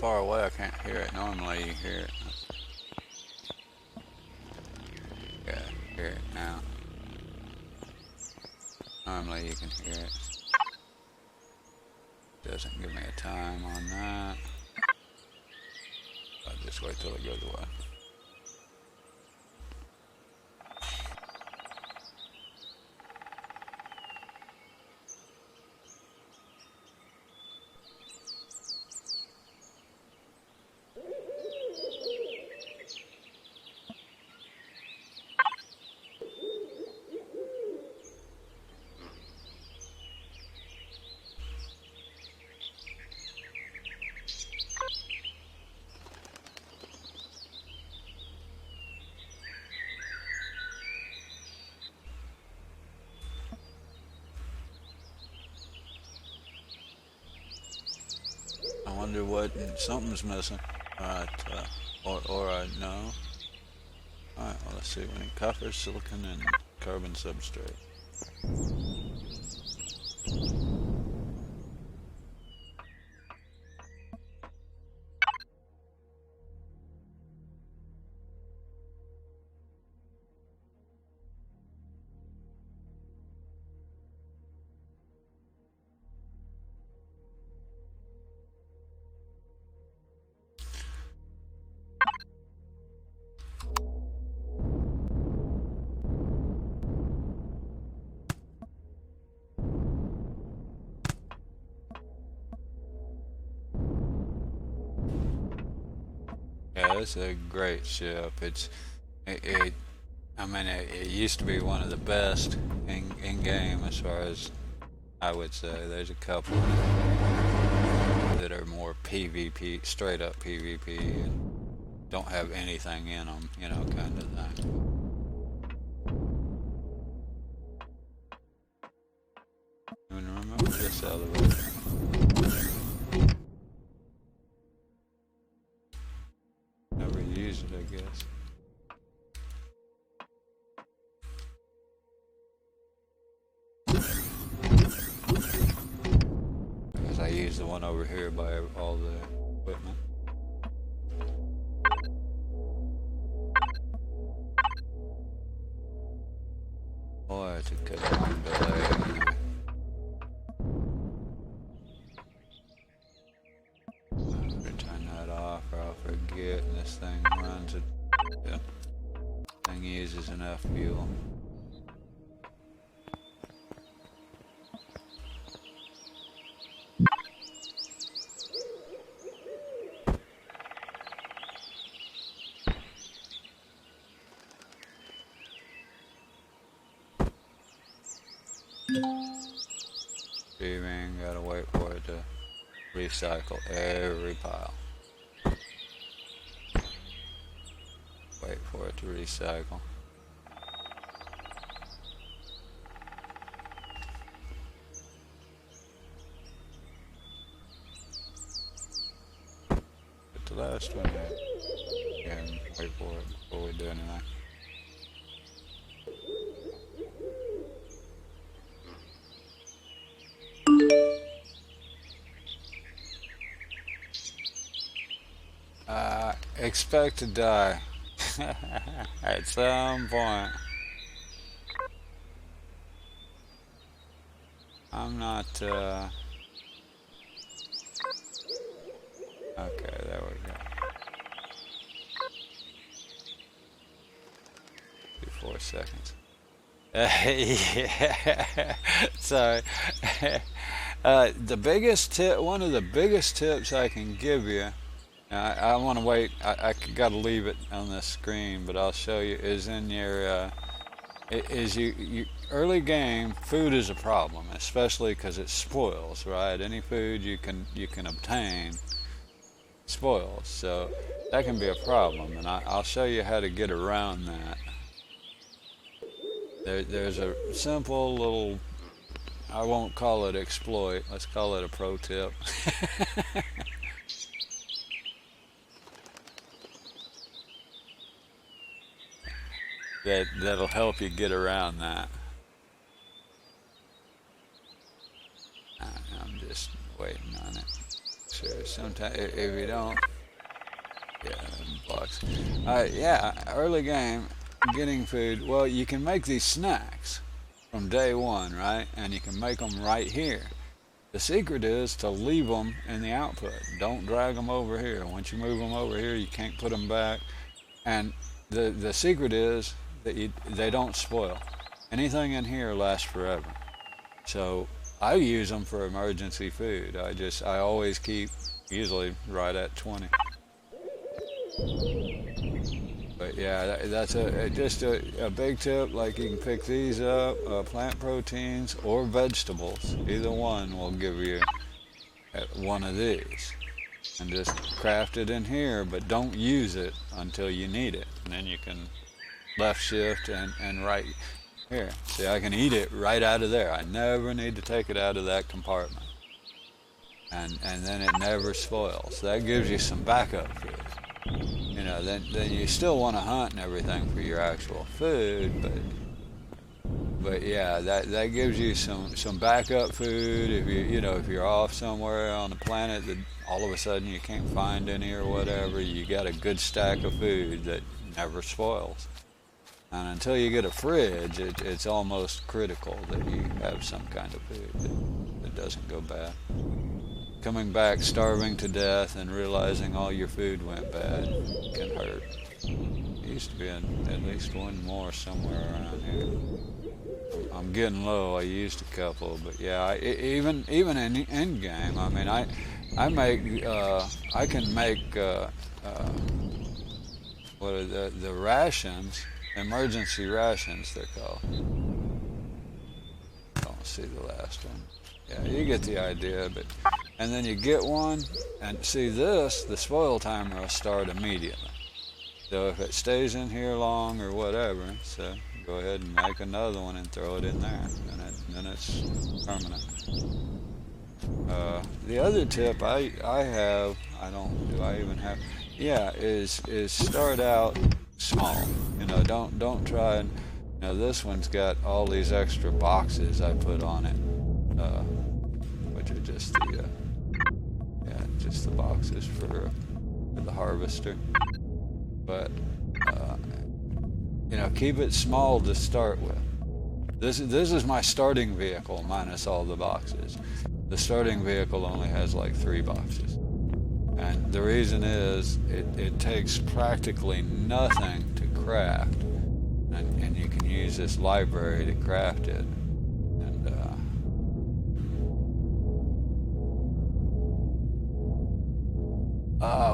far away I can't hear it. Normally you hear it. Yeah, hear it now. Normally you can hear it. Doesn't give me a time on that. I'll just wait till it goes away. I wonder what something's missing. Alright, or I know. Alright, well, let's see. We need copper, silicon, and carbon substrate. Yeah, it's a great ship. I mean, it used to be one of the best in game as far as I would say. There's a couple that are more PvP, straight up PvP, and don't have anything in them, you know, kind of thing. I'm gonna remember this elevator. Never used it, I guess. Because I use the one over here by all the equipment. Boy, it's a good long delay. I'm gonna turn that off or I'll forget, and this thing runs it. Yeah. Thing uses enough fuel. Receiving, gotta wait for it to recycle every pile. Wait for it to recycle. Put the last one in and wait for it before we do anything. Expect to die at some point. I'm not, okay, there we go. 4 seconds. Yeah, sorry. The biggest tip, one of the biggest tips I can give you, I want to wait, I got to leave it on this screen, but I'll show you, is in your, you early game, food is a problem, especially because it spoils, right? Any food you can obtain spoils, so that can be a problem, and I'll show you how to get around that. There's a simple little, I won't call it exploit, let's call it a pro tip. That'll help you get around that. I'm just waiting on it. blocks here. Sometimes if you don't, yeah, blocks. Yeah, early game, getting food. Well, you can make these snacks from day one, right? And you can make them right here. The secret is to leave them in the output. Don't drag them over here. Once you move them over here, you can't put them back. And the secret is that they don't spoil. Anything in here lasts forever. So I use them for emergency food. I always keep usually right at 20. But yeah, that's just a big tip. Like you can pick these up, plant proteins or vegetables. Either one will give you one of these. And just craft it in here, but don't use it until you need it. And then you can left shift and right here. See, I can eat it right out of there. I never need to take it out of that compartment. And then it never spoils. That gives you some backup food. You know, then you still want to hunt and everything for your actual food, but yeah, that gives you some backup food. If you're off somewhere on the planet that all of a sudden you can't find any or whatever, you got a good stack of food that never spoils. And until you get a fridge, it's almost critical that you have some kind of food that doesn't go bad. Coming back starving to death and realizing all your food went bad can hurt. There used to be at least one more somewhere around here. I'm getting low. I used a couple, but yeah, even in game. I mean, I can make what are the rations, emergency rations they're called. Don't see the last one. Yeah, you get the idea, and then you get one, and see this, the spoil timer will start immediately. So if it stays in here long or whatever, so go ahead and make another one and throw it in there, and then it's permanent. The other tip I have, is start out small. You know, don't try and, this one's got all these extra boxes I put on it. Which are just the boxes for the harvester. But keep it small to start with. This is my starting vehicle minus all the boxes. The starting vehicle only has like 3 boxes, and the reason is it takes practically nothing to craft, and you can use this library to craft it.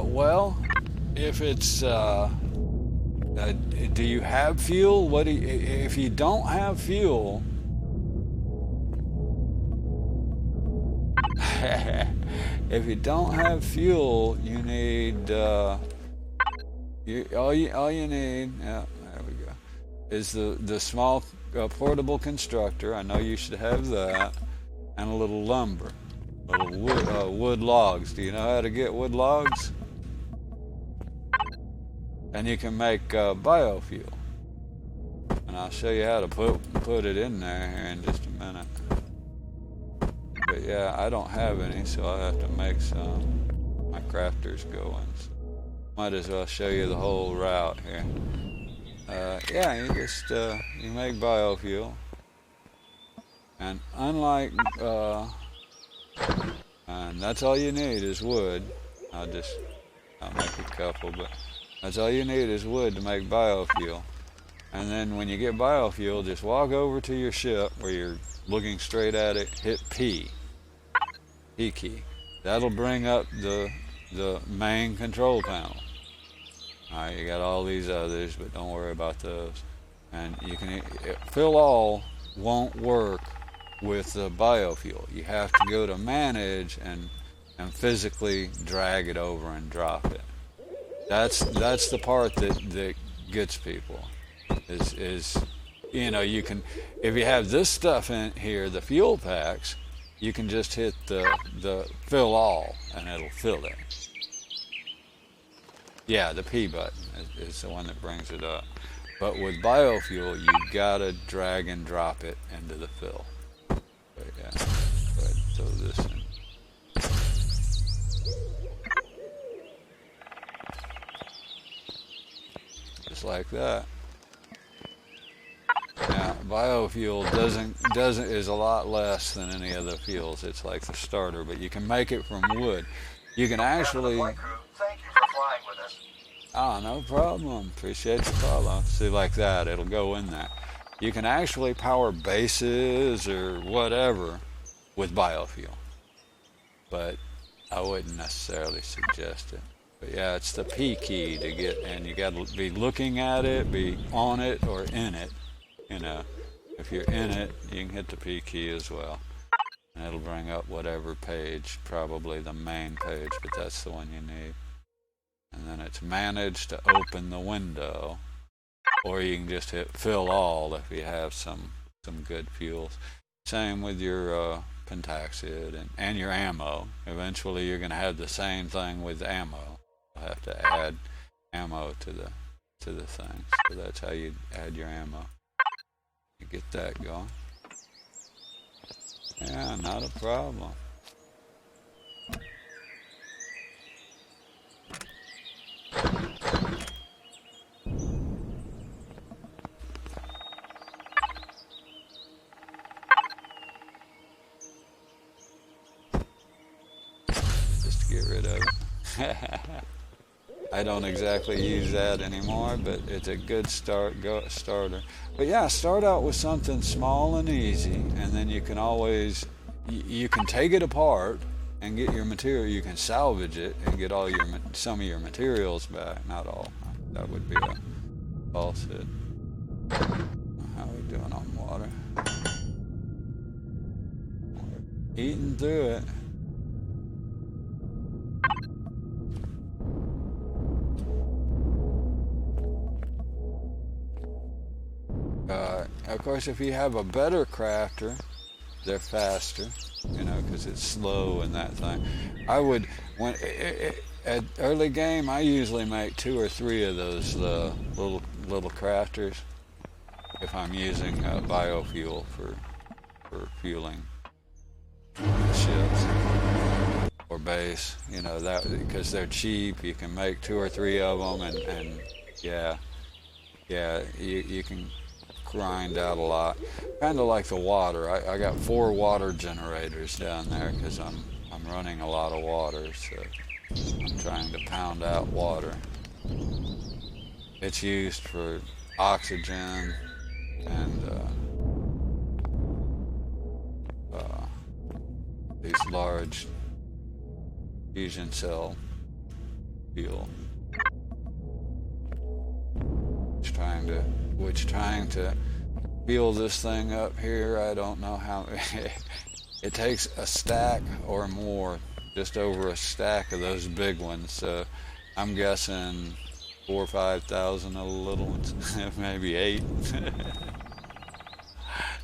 Well, if it's, do you have fuel? If you don't have fuel, if you don't have fuel, you need, all you need, yeah, there we go, is the small portable constructor. I know you should have that, and a little lumber. Wood logs. Do you know how to get wood logs? And you can make biofuel. And I'll show you how to put it in there here in just a minute. But yeah, I don't have any, so I'll have to make some. My crafter's going. So might as well show you the whole route here. Yeah, you just you make biofuel. And unlike and that's all you need is wood. I'll make a couple, but that's all you need is wood to make biofuel. And then when you get biofuel, just walk over to your ship where you're looking straight at it, hit P key. That'll bring up the main control panel. Alright, you got all these others, but don't worry about those. And you can, fill all won't work with the biofuel. You have to go to manage and physically drag it over and drop it. That's the part that gets people. Is you can, if you have this stuff in here, the fuel packs, you can just hit the fill all and it'll fill it. Yeah, the P button is the one that brings it up. But with biofuel, you gotta drag and drop it into the fill. But yeah, go ahead and throw this in. just like that. Now, biofuel is a lot less than any of the fuels. It's like the starter, but you can make it from wood. You can actually. Thank you for flying with us. Ah, no problem. Appreciate the follow. See, like that, it'll go in there. You can actually power bases or whatever with biofuel, but I wouldn't necessarily suggest it. But yeah, it's the P key to get, and you got to be looking at it, be on it or in it. You know, if you're in it, you can hit the P key as well. And it'll bring up whatever page, probably the main page, but that's the one you need. And then it's manage to open the window, or you can just hit fill all if you have some good fuels. Same with your pentaxid and your ammo. Eventually you're going to have the same thing with ammo. You'll have to add ammo to the thing. So that's how you add your ammo. You get that going. Yeah, not a problem. Just to get rid of it. I don't exactly use that anymore, but it's a good starter. But yeah, start out with something small and easy, and then you can always, you can take it apart and get your material. You can salvage it and get some of your materials back. Not all. That would be a falsehood. How are we doing on water? We're eating through it. Of course, if you have a better crafter, they're faster, you know, because it's slow and that thing. I would, at early game, I usually make 2 or 3 of those little crafters if I'm using biofuel for fueling ships or base, you know, that because they're cheap. You can make 2 or 3 of them, and yeah, you can grind out a lot, kind of like the water. I got 4 water generators down there because I'm running a lot of water, so I'm trying to pound out water. It's used for oxygen and these large fusion cell fuel. Trying to fuel this thing up here, I don't know how. It takes a stack or more, just over a stack of those big ones. So I'm guessing 4,000 or 5,000 of the little ones, maybe 8,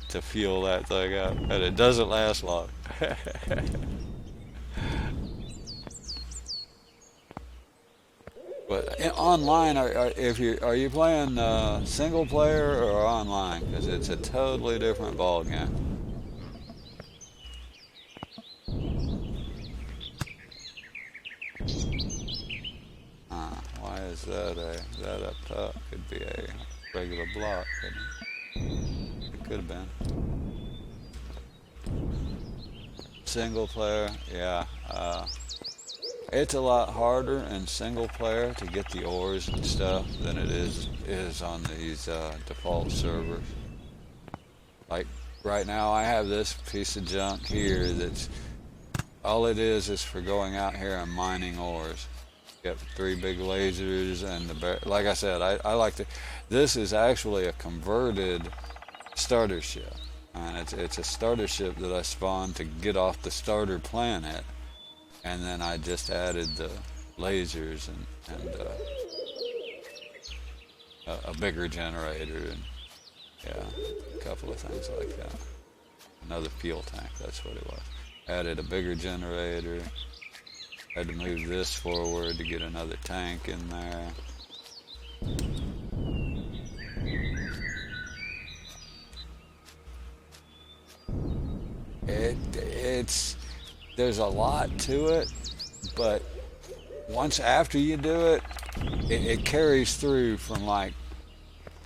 to fuel that thing up, and it doesn't last long. But online, are you playing single player or online? Because it's a totally different ball game. Why is that up top? Could be a regular block, couldn't it? It could have been. Single player, yeah. It's a lot harder in single player to get the ores and stuff than it is on these default servers. Like right now, I have this piece of junk here that's all it is for going out here and mining ores. Got 3 big lasers and like I said, I like to. This is actually a converted starter ship, and it's a starter ship that I spawned to get off the starter planet. And then I just added the lasers and a bigger generator and yeah, a couple of things like that. Another fuel tank, that's what it was. Added a bigger generator. Had to move this forward to get another tank in there. There's a lot to it, but once after you do it, it carries through from like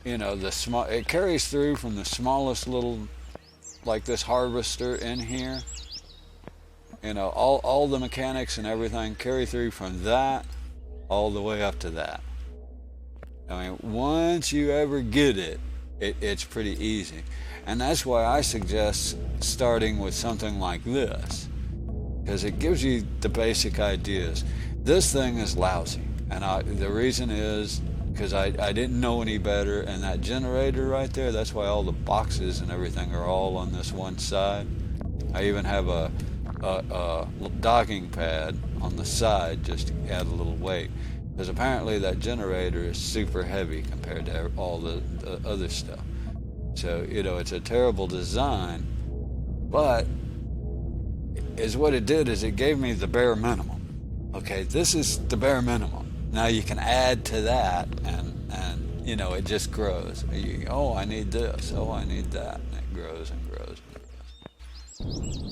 you know, it carries through from the smallest little, like this harvester in here. You know, all the mechanics and everything carry through from that all the way up to that. I mean, once you ever get it's pretty easy. And that's why I suggest starting with something like this, because it gives you the basic ideas. This thing is lousy, and the reason is because I didn't know any better, and that generator right there, that's why all the boxes and everything are all on this one side. I even have a docking pad on the side just to add a little weight, because apparently that generator is super heavy compared to all the other stuff. So, you know, it's a terrible design, but is what it did is it gave me the bare minimum. Okay, this is the bare minimum. Now you can add to that, and you know, it just grows. Oh, I need this. Oh, I need that. And it grows and grows and grows.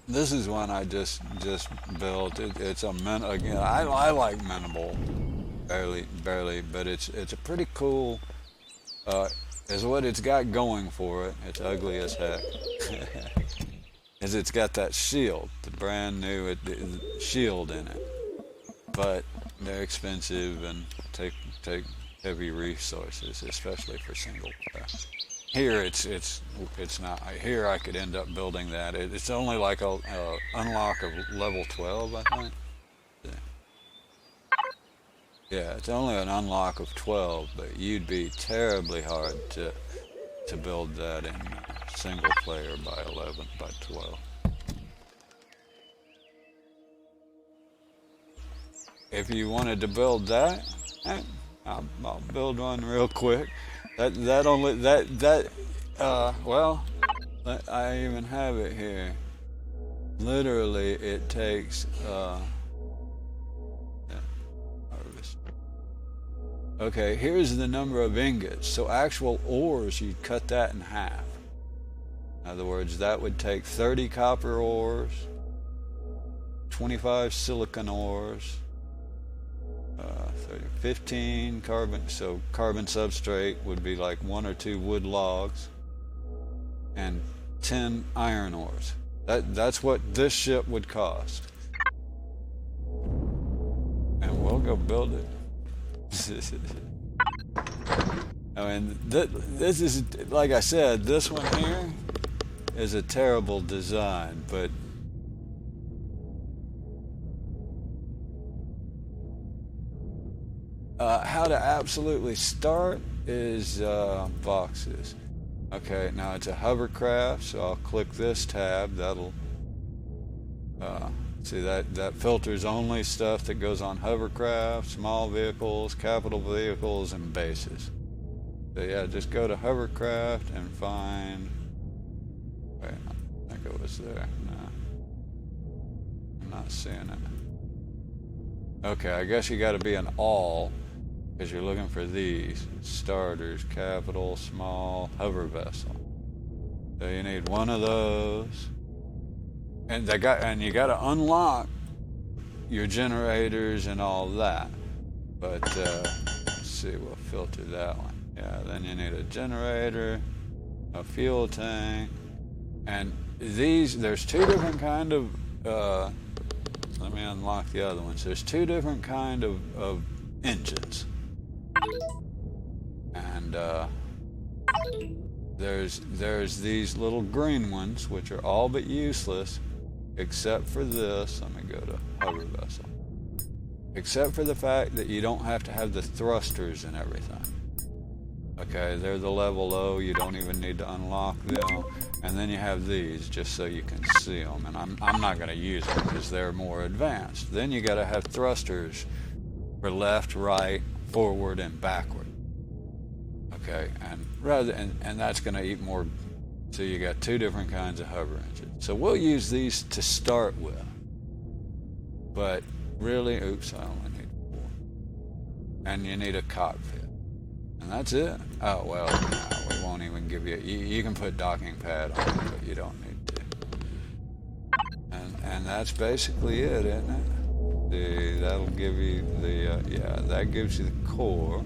This is one I just built. It's a again. I like minimal, barely, but it's a pretty cool. Is what it's got going for it. It's ugly as heck. Is it's got that shield, the brand new shield in it, but they're expensive and take heavy resources, especially for single player. Here it's not. Here I could end up building that. It's only like a unlock of level 12, I think. Yeah, it's only an unlock of 12, but you'd be terribly hard to build that in single player by 11, by 12. If you wanted to build that, I'll build one real quick. Well, I even have it here. Literally, it takes harvest. Okay, here's the number of ingots. So actual ores, you'd cut that in half. In other words, that would take 30 copper ores, 25 silicon ores, 15 carbon, so carbon substrate would be like 1 or 2 wood logs, and 10 iron ores. That's what this ship would cost. And we'll go build it. I mean, this is, like I said, this one here is a terrible design, but how to absolutely start is boxes. Okay, now it's a hovercraft, so I'll click this tab. That'll see that filters only stuff that goes on hovercraft, small vehicles, capital vehicles, and bases. So yeah, just go to hovercraft and find. Wait, I think it was there. No, I'm not seeing it. Okay, I guess you got to be an all, because you're looking for these starters, capital, small, hover vessel. So you need one of those, and you got to unlock your generators and all that. But let's see, we'll filter that one. Yeah, then you need a generator, a fuel tank, and there's 2 different kind of. Let me unlock the other ones. There's 2 different kind of engines. And there's these little green ones, which are all but useless, except for this. Let me go to hover vessel. Except for the fact that you don't have to have the thrusters and everything. Okay, they're the level O. You don't even need to unlock them. And then you have these, just so you can see them. And I'm not going to use them because they're more advanced. Then you got to have thrusters for left, right, forward, and backward. Okay, and that's going to eat more. So you got 2 different kinds of hover engines. So we'll use these to start with. But really, oops, I only need 4. And you need a cockpit. And that's it. Oh, well, no, we won't even give you can put docking pad on it, but you don't need to. And that's basically it, isn't it? That'll give you the, yeah, that gives you the core.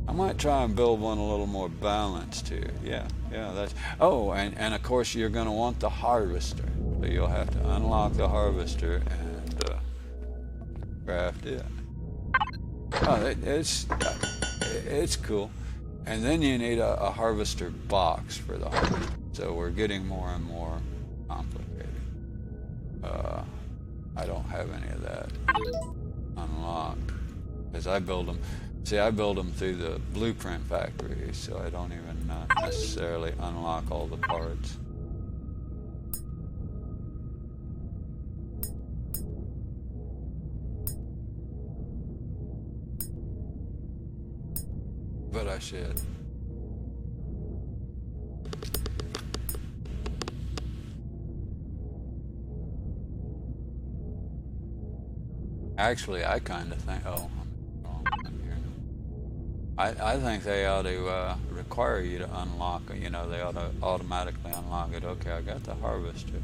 I might try and build one a little more balanced here. Yeah, yeah, that's, oh, and of course you're going to want the harvester. So you'll have to unlock the harvester and craft it. Oh, it's cool. And then you need a harvester box for the harvester. So we're getting more and more complicated. I don't have any of that unlocked because I build them. See, I build them through the blueprint factory, so I don't even necessarily unlock all the parts. But I should. Actually, I kind of think, oh, I'm wrong one here. I think they ought to require you to unlock it. You know, they ought to automatically unlock it. Okay, I got the harvester.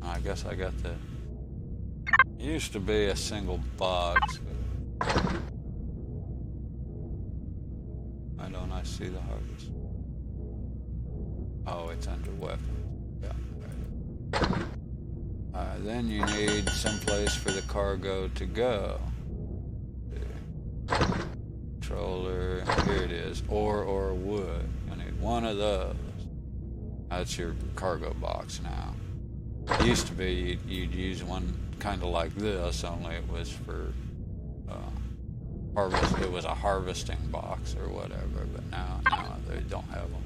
I guess I got the, it used to be a single box. Why don't I see the harvester? Oh, it's under weapons. Yeah. Then you need some place for the cargo to go. Controller, here it is. Ore or wood. You need one of those. That's your cargo box now. It used to be you'd use one kind of like this, only it was for harvest. It was a harvesting box or whatever. But now they don't have them.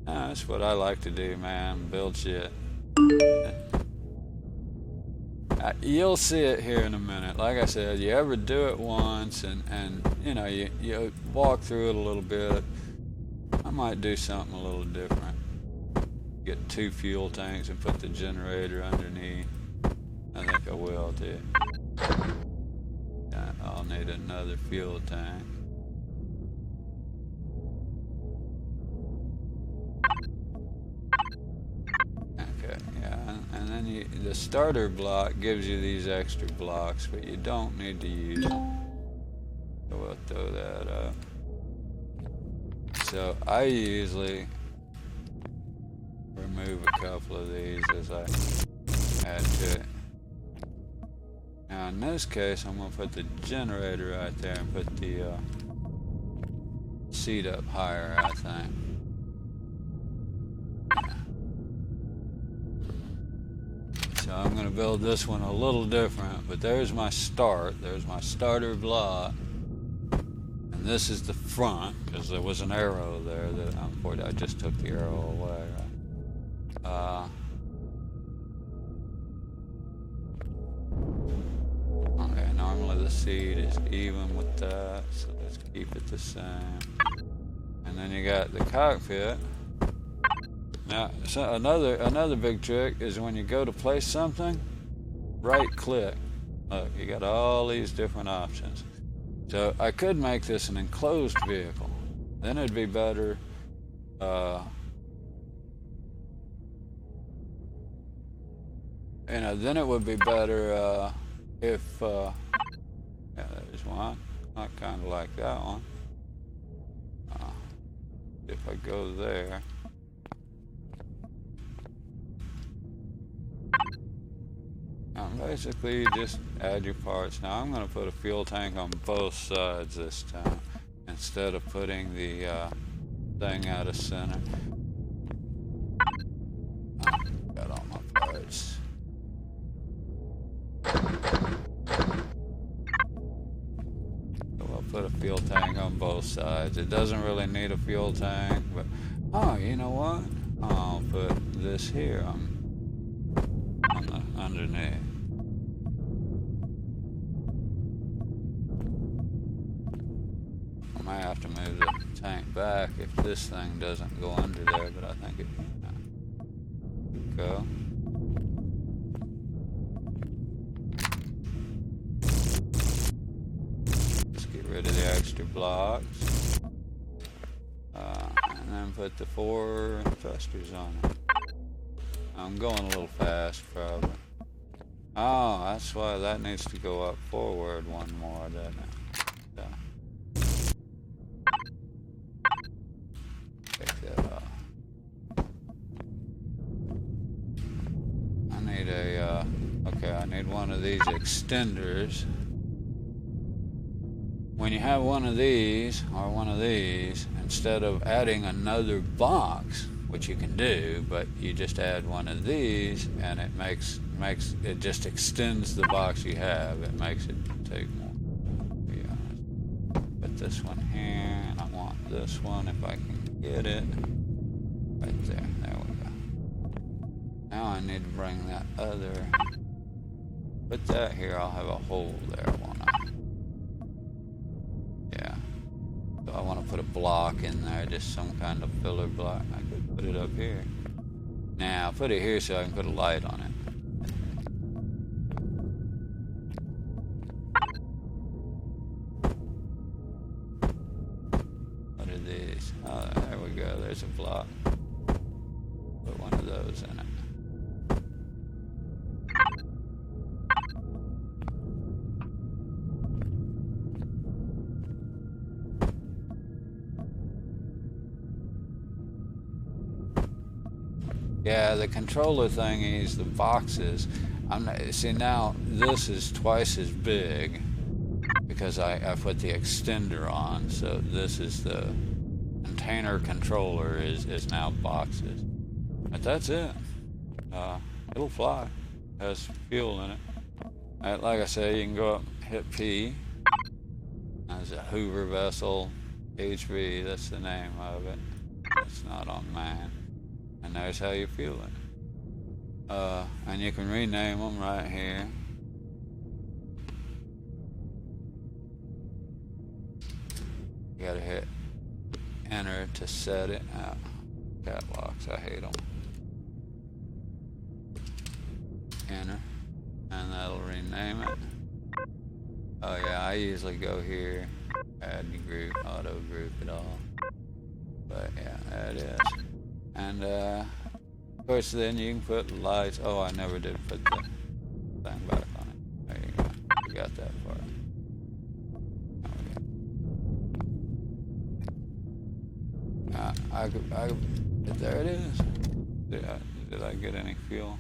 That's what I like to do, man. Build shit. You'll see it here in a minute. Like I said, you ever do it once and you know, you walk through it a little bit. I might do something a little different. Get 2 fuel tanks and put the generator underneath. I think I will too. I'll need another fuel tank. And then the starter block gives you these extra blocks, but you don't need to use them. So we'll throw that up. So I usually remove a couple of these as I add to it. Now in this case, I'm going to put the generator right there and put the seat up higher, I think. So I'm going to build this one a little different, but there's my start. There's my starter block. And this is the front, because there was an arrow there that unfortunately I just took the arrow away. Okay, normally the seat is even with that, so let's keep it the same. And then you got the cockpit. Now, so another big trick is when you go to place something, right click. Look, you got all these different options. So I could make this an enclosed vehicle. Then it'd be better. You know, then it would be better if. Yeah, there's one. Not kind of like that one. If I go there. Basically, you just add your parts. Now I'm going to put a fuel tank on both sides this time, instead of putting the thing out of center. Got all my parts. So I'll put a fuel tank on both sides. It doesn't really need a fuel tank, but oh, you know what? I'll put this here on the underneath. I might have to move the tank back if this thing doesn't go under there, but I think it can go. Let's get rid of the extra blocks. And then put the 4 thrusters on it. I'm going a little fast, probably. Oh, that's why that needs to go up forward one more, doesn't it? So, take that off. I need a, okay, I need one of these extenders. When you have one of these, or one of these, instead of adding another box, which you can do, but you just add one of these, and it makes it just extends the box you have. It makes it take more, to be honest. Put this one here, and I want this one if I can get it. Right there. There we go. Now I need to bring that other. Put that here. I'll have a hole there, won't I? Yeah. So I want to put a block in there, just some kind of filler block. I could put it up here. Now I'll put it here so I can put a light on it. What are these? Oh, there we go. There's a block. Put one of those in it. Yeah, the controller thingies, the boxes. See, now this is twice as big because I put the extender on. So this is the container controller is now boxes. But that's it. It'll fly. It has fuel in it. Like I said, you can go up, hit P. There's a Hoover vessel, HV. That's the name of it. It's not on mine. And there's how you fuel it. And you can rename them right here. You gotta hit enter to set it. Cat locks, I hate them. Enter, and that'll rename it. Oh yeah, I usually go here, add new group, auto group it all. But yeah, there it is. And of course then you can put lights. Oh, I never did put the thing back on it. There you go. You got that part. There it is. Did I get any fuel?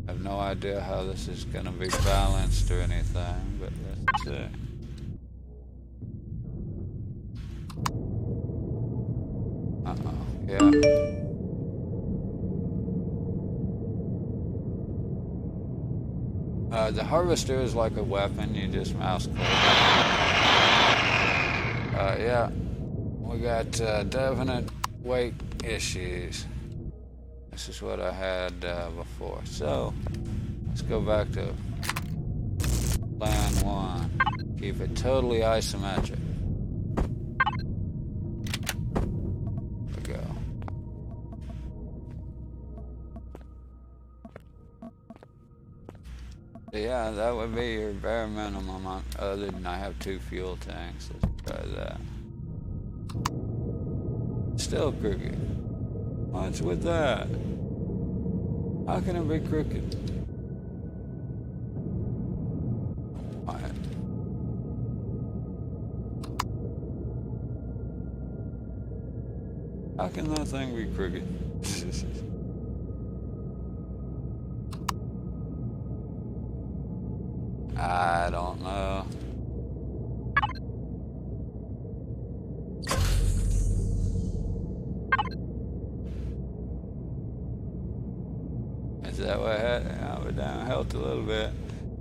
I have no idea how this is going to be balanced or anything, but let's see. Yeah. The harvester is like a weapon, you just mouse click. Yeah, we got definite weight issues. This is what I had before. So, let's go back to plan 1. Keep it totally isometric. There we go. So yeah, that would be your bare minimum, other than I have 2 fuel tanks. Let's try that. Still crooked. What's with that? How can it be crooked? How can that thing be crooked? I don't know. Is that what I had? I was down, helped a little bit.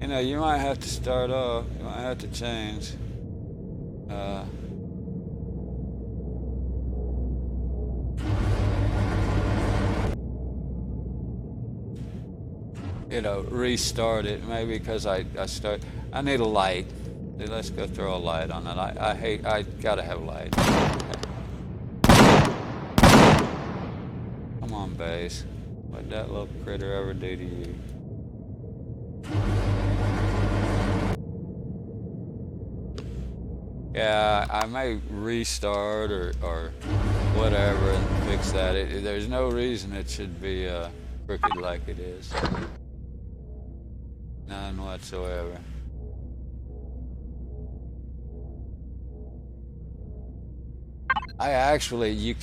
You know, you might have to start off. You might have to change. You know, restart it. Maybe because I need a light. Let's go throw a light on it. I gotta have light. Come on, base. What'd that little critter ever do to you? Yeah, I may restart or whatever and fix that. There's no reason it should be crooked like it is. None whatsoever. You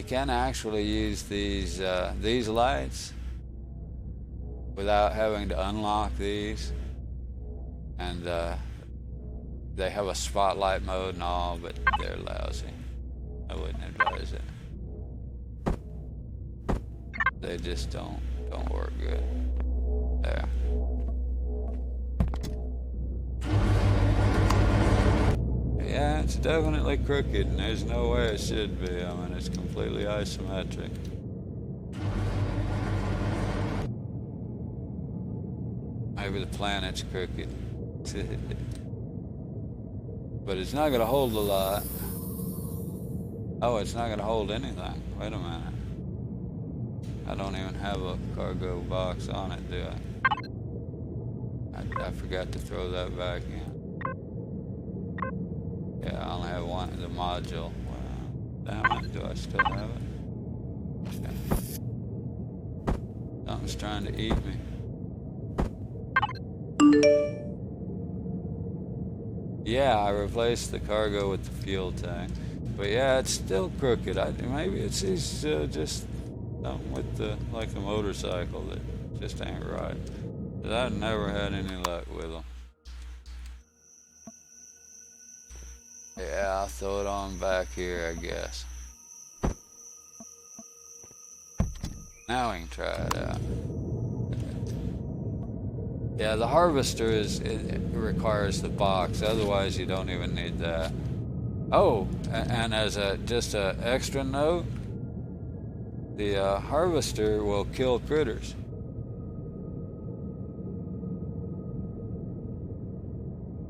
can actually use these lights without having to unlock these, and they have a spotlight mode and all, but they're lousy. I wouldn't advise it. They just don't work good. There. Yeah, it's definitely crooked, and there's no way it should be. I mean, it's completely isometric. Maybe the planet's crooked. But it's not going to hold a lot. Oh, it's not going to hold anything. Wait a minute. I don't even have a cargo box on it, do I? I forgot to throw that back in. Yeah, I only have one, the module. Wow. Damn it, do I still have it? Yeah. Something's trying to eat me. Yeah, I replaced the cargo with the fuel tank. But yeah, it's still crooked. Maybe it's just something with the motorcycle that just ain't right. But I've never had any luck with them. Yeah, I'll throw it on back here, I guess. Now we can try it out. Yeah, the harvester it requires the box. Otherwise, you don't even need that. Oh, and as just an extra note, the harvester will kill critters.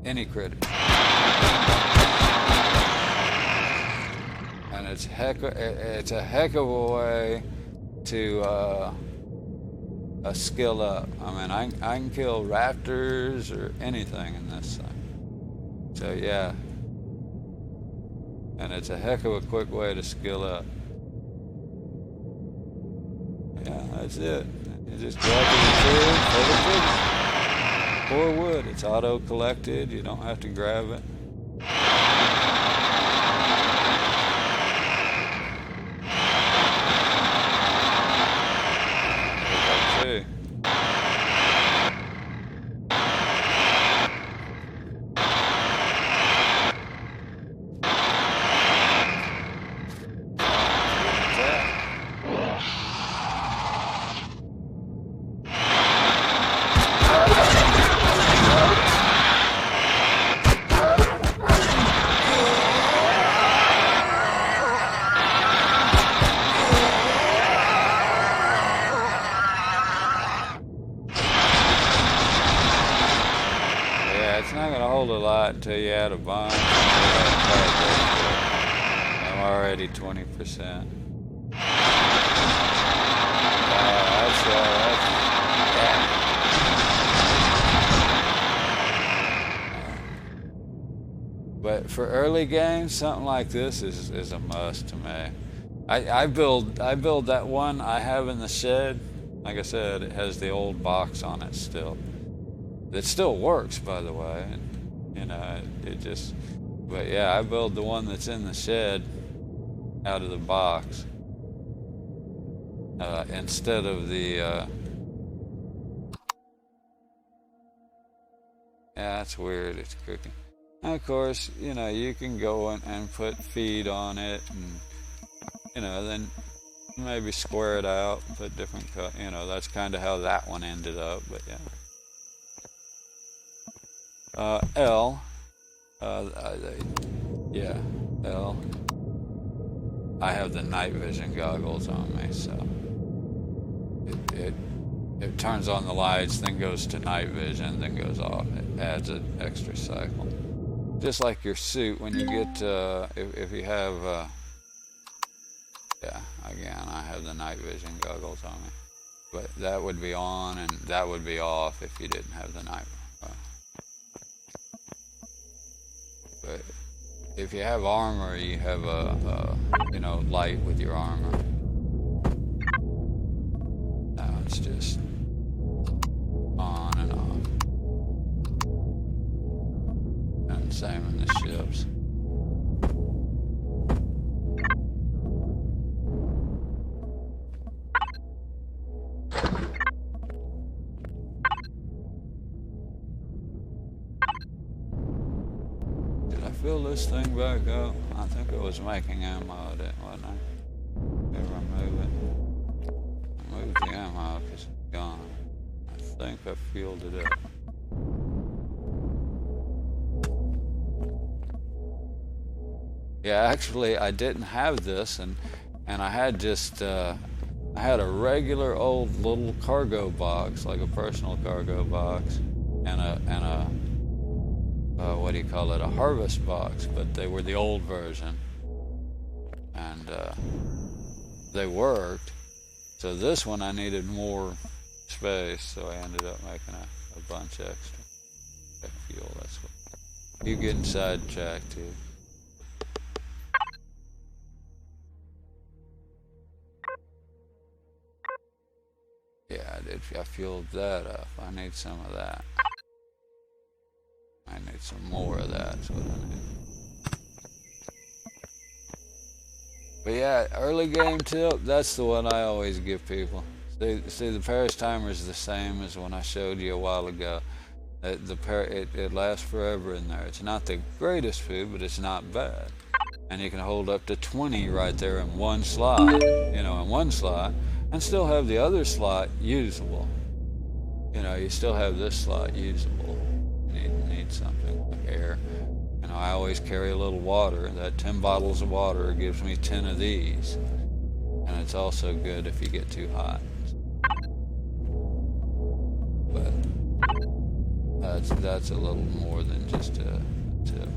Any critter. And it's a heck of a way to skill up. I mean, I can kill raptors or anything in this thing. So yeah, and it's a heck of a quick way to skill up. Yeah, that's it. You just go up to the tree, pull the trigger. Or wood. It's auto collected. You don't have to grab it. Until you add a bomb. I'm already 20%. But for early games, something like this is a must to me. I build that one I have in the shed. Like I said, it has the old box on it still. It still works, by the way. You know, but yeah, I build the one that's in the shed out of the box instead of the, yeah, that's weird, it's cooking. And of course, you know, you can go and put feed on it and, you know, then maybe square it out, put different, you know, that's kind of how that one ended up, but yeah. L. Yeah, L. I have the night vision goggles on me, so it turns on the lights, then goes to night vision, then goes off. It adds an extra cycle. Just like your suit, when you get, if you have, yeah, again, I have the night vision goggles on me. But that would be on and that would be off if you didn't have the night. if you have armor, you have a light with your armor. Now it's just on and off. And same in the ships. Did I fill this thing back up? I think it was making ammo, wasn't I? Maybe remove it. Remove the ammo because it's gone. I think I filled it up. Yeah, actually, I didn't have this, and I had just I had a regular old little cargo box, like a personal cargo box, and a what do you call it? A harvest box, but they were the old version, and they worked. So this one I needed more space, so I ended up making a bunch extra. Fuel. That's what you get sidetracked too. Yeah, I fueled that up. I need some of that. I need some more of that. That's what I need. But yeah, early game tip, that's the one I always give people. See, the Paris timer is the same as when I showed you a while ago. It lasts forever in there. It's not the greatest food, but it's not bad. And you can hold up to 20 right there in one slot, in one slot, and still have the other slot usable. You still have this slot usable. You need something like air. I always carry a little water. That 10 bottles of water gives me 10 of these. And it's also good if you get too hot. But that's a little more than just a tip.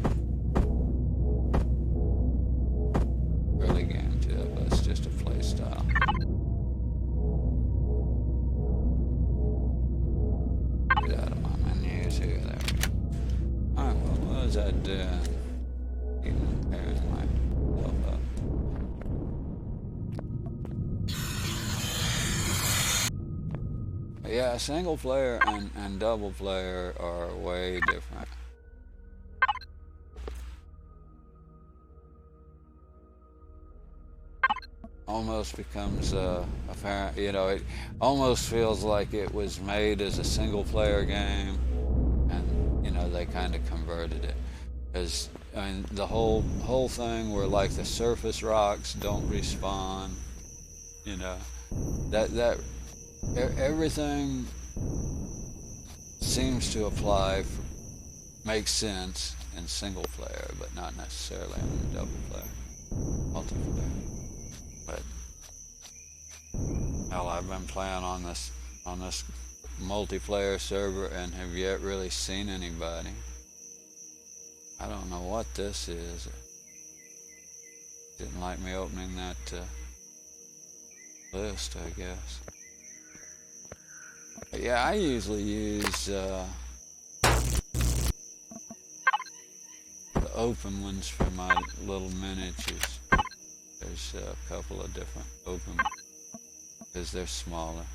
Early game tip. That's just a play style. Get out of my menus here. There we go. Alright, well, what was I doing? Even pairing myself up. Yeah, single player and double player are way different. Almost becomes apparent, it almost feels like it was made as a single player game, and they kind of converted it. Because the whole thing where like the surface rocks don't respawn, that everything seems to apply, makes sense in single player, but not necessarily in double player, multiplayer. But hell, I've been playing on this multiplayer server and have yet really seen anybody. I don't know what this is. Didn't like me opening that list, I guess. But yeah, I usually use the open ones for my little miniatures. There's a couple of different open because they're smaller.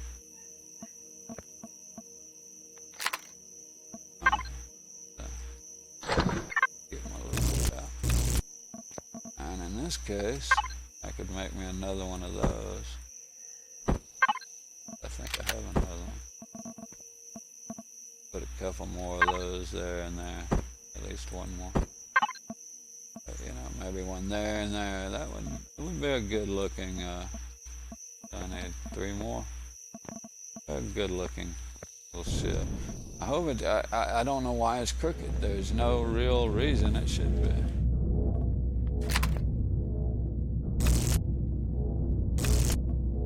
Get my little bit out. And in this case, I could make me another one of those. I think I have another one. Put a couple more of those there and there. At least one more. But, maybe one there and there. That would be a good looking, I need 3 more. A good looking little ship. I hope it, I don't know why it's crooked. There's no real reason it should be.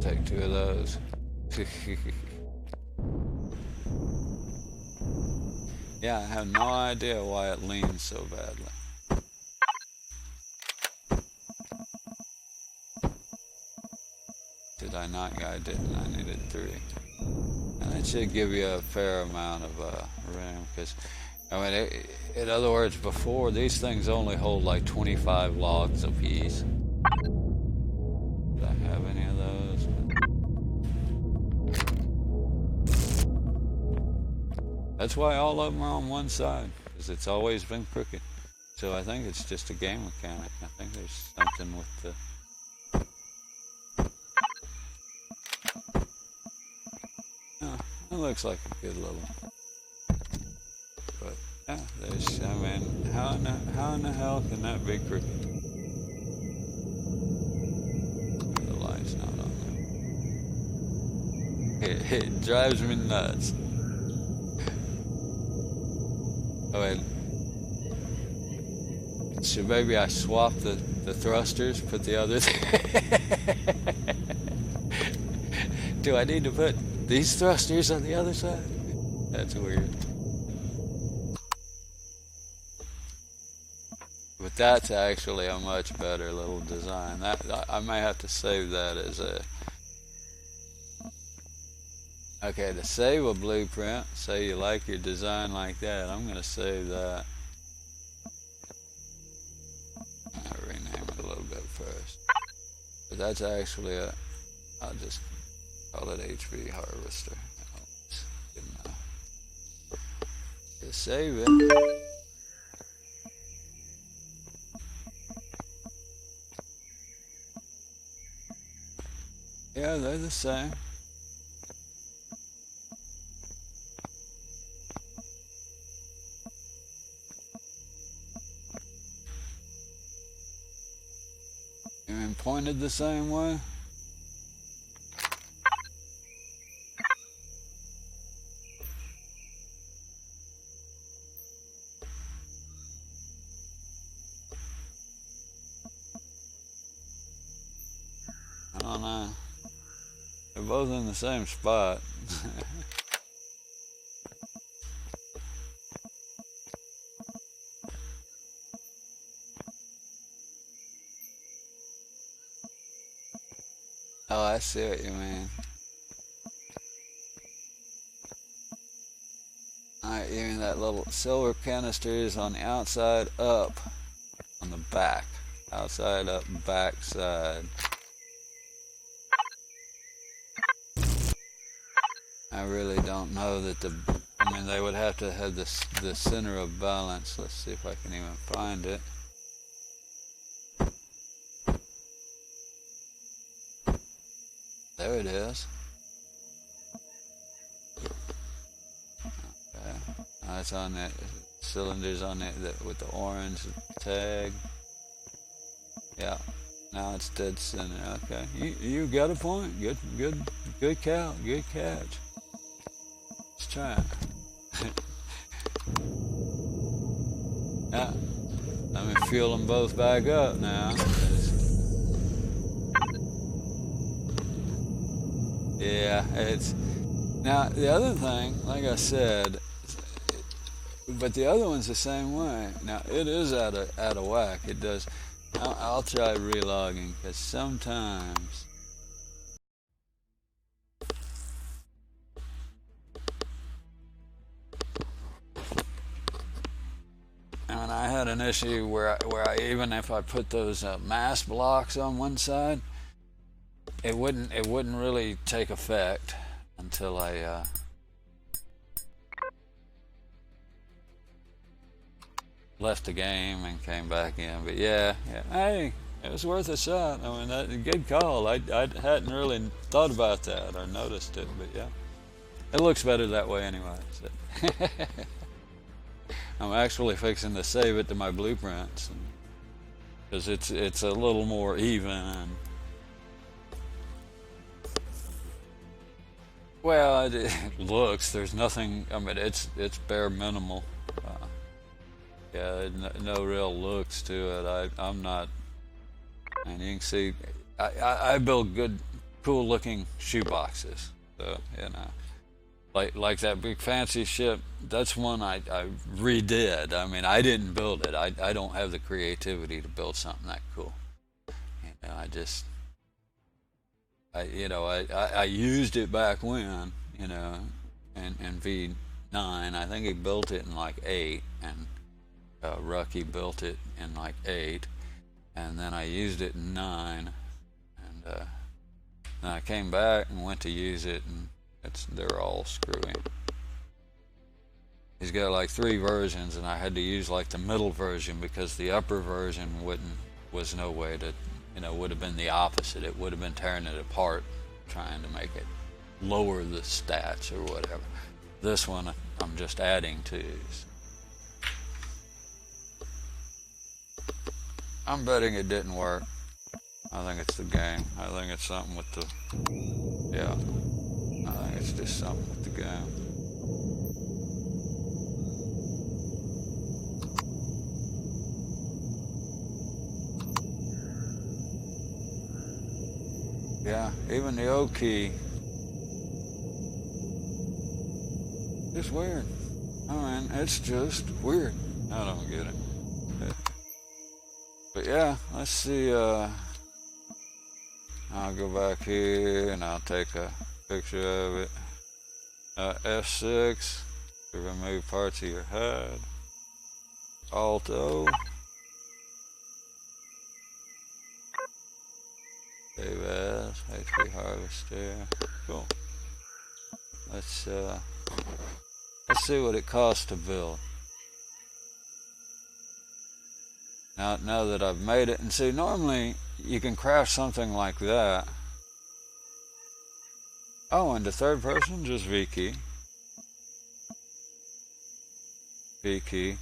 Take 2 of those. Yeah, I have no idea why it leans so badly. Did I not? I didn't. I needed 3. And it should give you a fair amount of room, because I mean, in other words, before these things only hold like 25 logs apiece. Do I have any of those? That's why all of them are on one side, because it's always been crooked. So I think it's just a game mechanic. I think there's something with the... Oh, it looks like a good little... But, yeah, there's... I mean, how in the hell can that be crooked? The light's not on there. It drives me nuts. I mean, so maybe I swap the thrusters, put the other... Do I need to put these thrusters on the other side? That's weird. But that's actually a much better little design. That I may have to save that as a... Okay, to save a blueprint, say you like your design like that, I'm going to save that. I'll rename it a little bit first. But that's actually a... I'll just call it HV Harvester. Good enough. To save it... Yeah, they're the same. Even pointed the same way. I don't know. They're both in the same spot. Oh, I see what you mean. Alright, you mean that little silver canister is on the outside up, on the back. Outside up, back side. I really don't know that I mean, they would have to have the center of balance. Let's see if I can even find it. There it is. Okay. It's on that cylinders on it with the orange tag. Yeah. Now it's dead center. Okay. You got a point. Good catch. Let's try it. Yeah. Let me fuel them both back up now. Yeah, it's... Now, the other thing, like I said, but the other one's the same way. Now, it is out of whack. It does... I'll try relogging, because sometimes... And I had an issue where I even if I put those mass blocks on one side, it wouldn't really take effect until I left the game and came back in. But yeah, hey, it was worth a shot. I mean, that good call. I hadn't really thought about that or noticed it, but yeah, it looks better that way anyway. So. I'm actually fixing to save it to my blueprints because it's a little more even. And, well, it looks. There's nothing. I mean, it's bare minimal. Yeah, no real looks to it. I'm not. And you can see, I build good, cool looking shoe boxes. So you know. Like that big fancy ship, that's one I redid. I mean, I didn't build it. I don't have the creativity to build something that cool. You know, I used it back when, you know, and V 9. I think he built it in like 8, and Rucky built it in like 8, and then I used it in 9, and then I came back and went to use it, and they're all screwy. He's got like 3 versions, and I had to use like the middle version because the upper version was no way to, would have been the opposite. It would have been tearing it apart, trying to make it lower the stats or whatever. This one I'm just adding to. I'm betting it didn't work. I think it's the game. I think it's something with the, yeah, I think it's just something with the game. Yeah, even the O key. It's weird. I mean, it's just weird. I don't get it. But yeah, let's see. I'll go back here and I'll take a picture of it. F6 to remove parts of your HUD. Alt O. Save as HP harvester. Cool. Let's see what it costs to build. Now that I've made it, and see, normally you can craft something like that. Oh, and the third person, just V key. V key.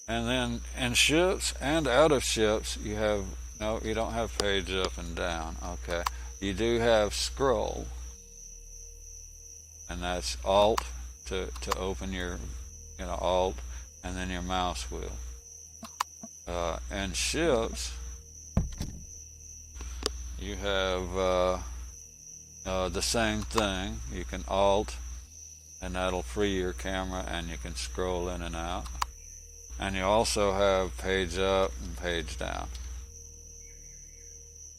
And then in ships and out of ships, you have, no, you don't have page up and down. Okay. You do have scroll. And that's Alt to open your, Alt, and then your mouse wheel. And ships, you have the same thing. You can Alt, and that'll free your camera, and you can scroll in and out. And you also have page up and page down.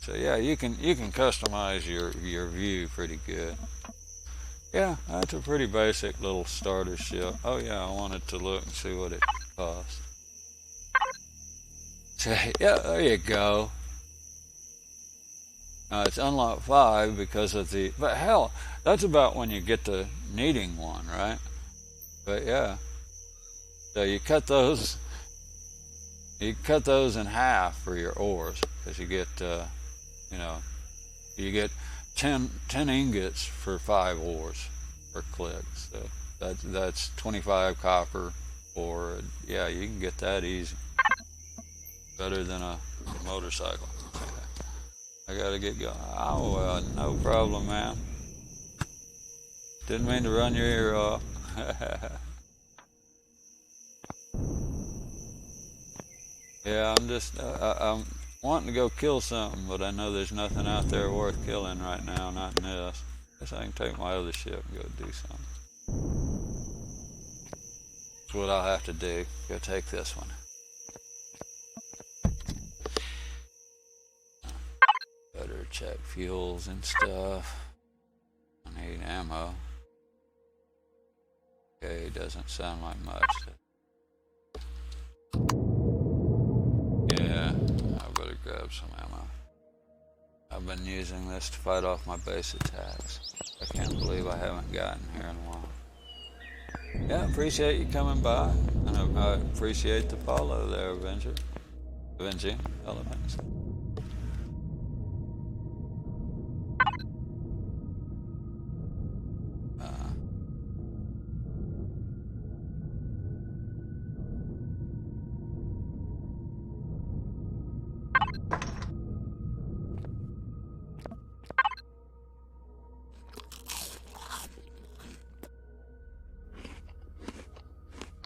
So yeah, you can customize your view pretty good. Yeah, that's a pretty basic little starter ship. Oh yeah, I wanted to look and see what it cost. Yeah, there you go. It's unlock 5 because of the, but hell, that's about when you get to needing one, right? But yeah, so you cut those in half for your ores, because you get, you get 10 ingots for 5 ores per click. So that's 25 copper ore. Yeah, you can get that easy. Better than a motorcycle. I gotta get going. Oh, no problem, man. Didn't mean to run your ear off. Yeah, I'm wanting to go kill something, but I know there's nothing out there worth killing right now, not in this. Guess I can take my other ship and go do something. That's what I'll have to do. Go take this one. Better check fuels and stuff. I need ammo. Okay, doesn't sound like much. Yeah, I better grab some ammo. I've been using this to fight off my base attacks. I can't believe I haven't gotten here in a while. Yeah, appreciate you coming by, and I appreciate the follow there, Avenging Elements.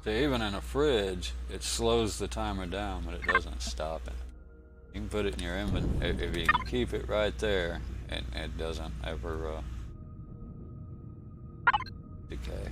So even in a fridge, it slows the timer down, but it doesn't stop it. You can put it in your inventory, if you can keep it right there, and it doesn't ever decay.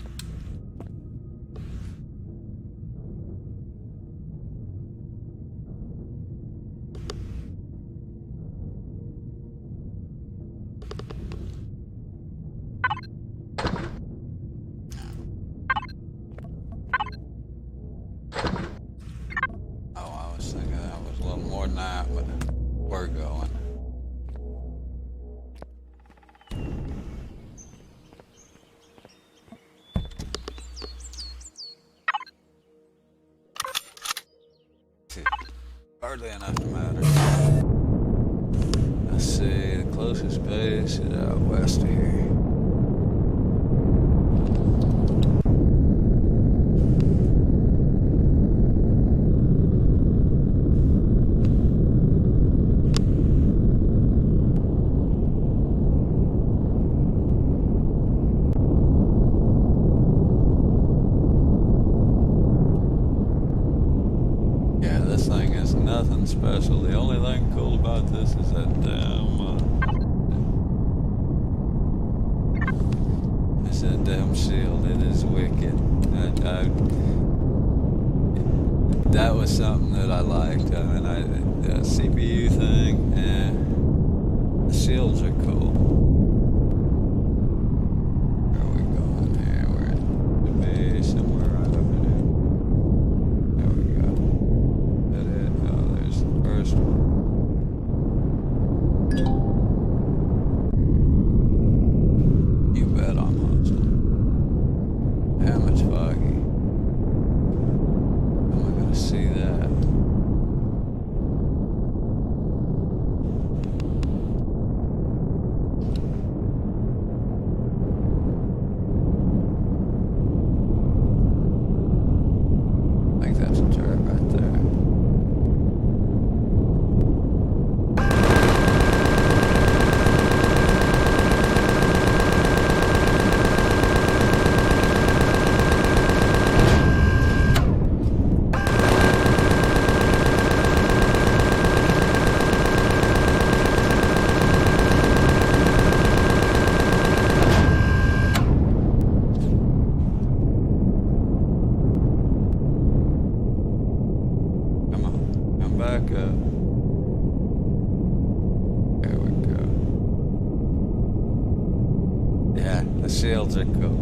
that, but we're going. Hardly enough to matter. Let's see, the closest base is out west of here. Nothing special. The only thing cool about this is that damn shield. It is wicked. That was something that I liked. I mean, the CPU thing, the shields are cool. Where are we going here? We're at the base somewhere right over there. There we go. That it? Oh, there's the first one. You bet I'm hustling. How much foggy? How am I gonna see that? I think that's a turret right there. Back up. There we go. Yeah, the shields are cool.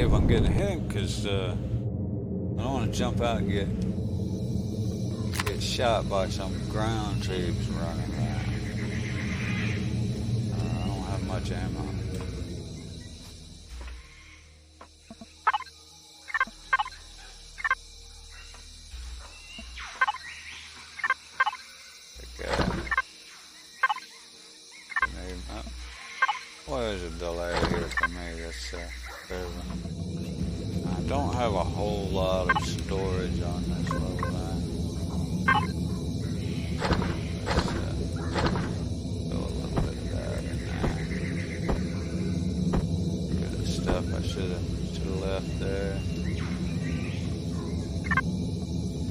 if I'm getting a hint, because I don't want to jump out and get shot by some ground troops running around. I don't have much ammo. There's a delay here for me. That's I don't have a whole lot of storage on this low line. Let's throw a little bit of that in there. Get the stuff I should have left there.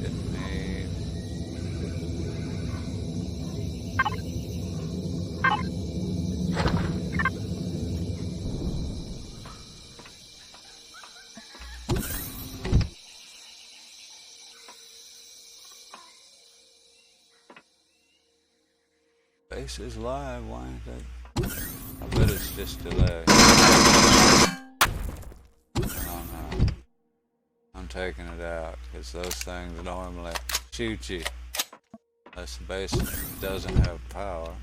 Didn't need. Base is live, why ain't that? I bet it's just delay. I don't know. I'm taking it out, because those things normally shoot you. Unless the base doesn't have power.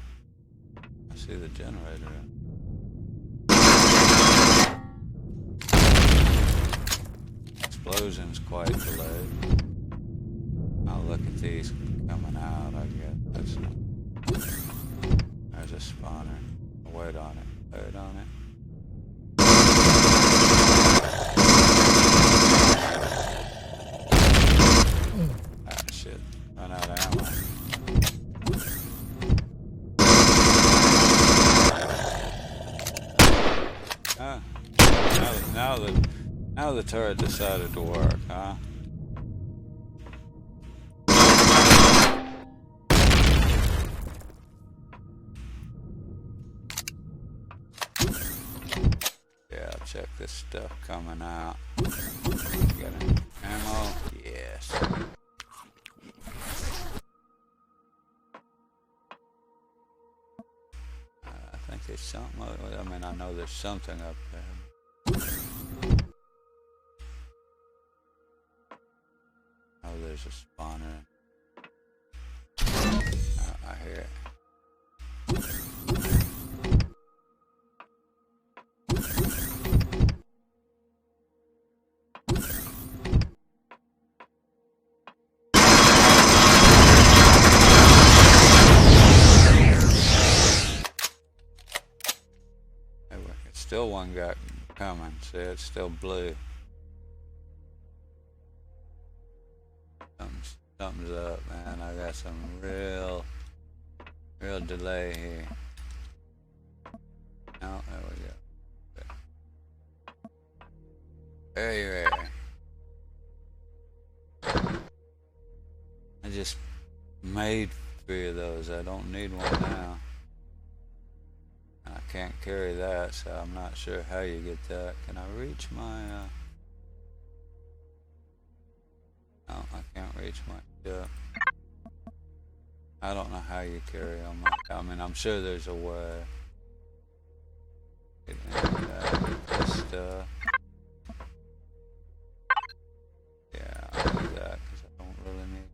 I see the generator. Explosion's quite delayed. I'll look at these coming out, I guess. That's not. There's a spawner. I'll wait on it. Wait on it. Ah, shit. Run out of ammo. Ah. Now the turret decided to work, huh? Check this stuff coming out. Got any ammo? Yes. I think there's something. I mean, I know there's something up there. Oh, there's a spawner. I hear it. Still one got coming. See, it's still blue. Something's up, man. I got some real delay here. Oh, there we go. There you are. I just made 3 of those. I don't need one now. I can't carry that, so I'm not sure how you get that. Can I reach my, no, I can't reach my ship. I don't know how you carry on my, I mean, I'm sure there's a way. Get into that, get this stuff. Yeah, I'll do that, because I don't really need it.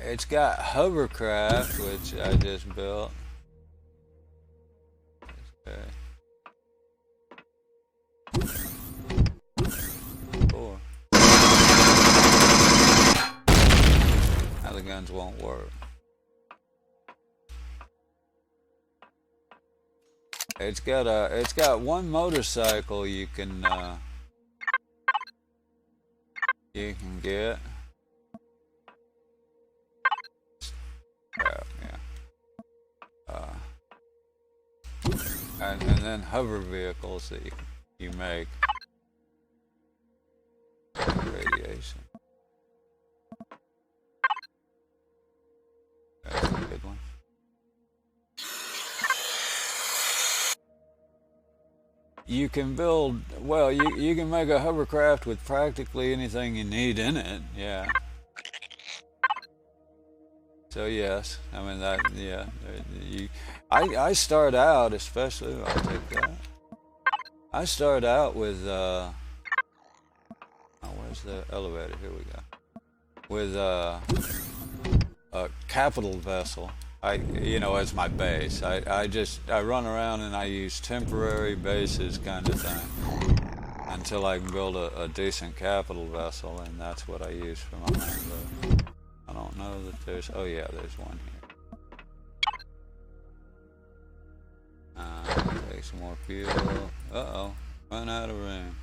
It's got hovercraft, which I just built. Okay. Cool. Now the guns won't work. It's got one motorcycle you can get. Yeah. And then hover vehicles that you make. Radiation. That's a good one. you can build, well, you can make a hovercraft with practically anything you need in it, yeah. So yes, I mean that, yeah. You, I start out, especially, I'll take that. I start out with, oh, where's the elevator? Here we go. With a capital vessel. As my base. I run around and I use temporary bases kind of thing until I can build a decent capital vessel, and that's what I use for my main base. I don't know that there's, oh yeah, there's one here. Take some more fuel. Uh-oh, run out of room.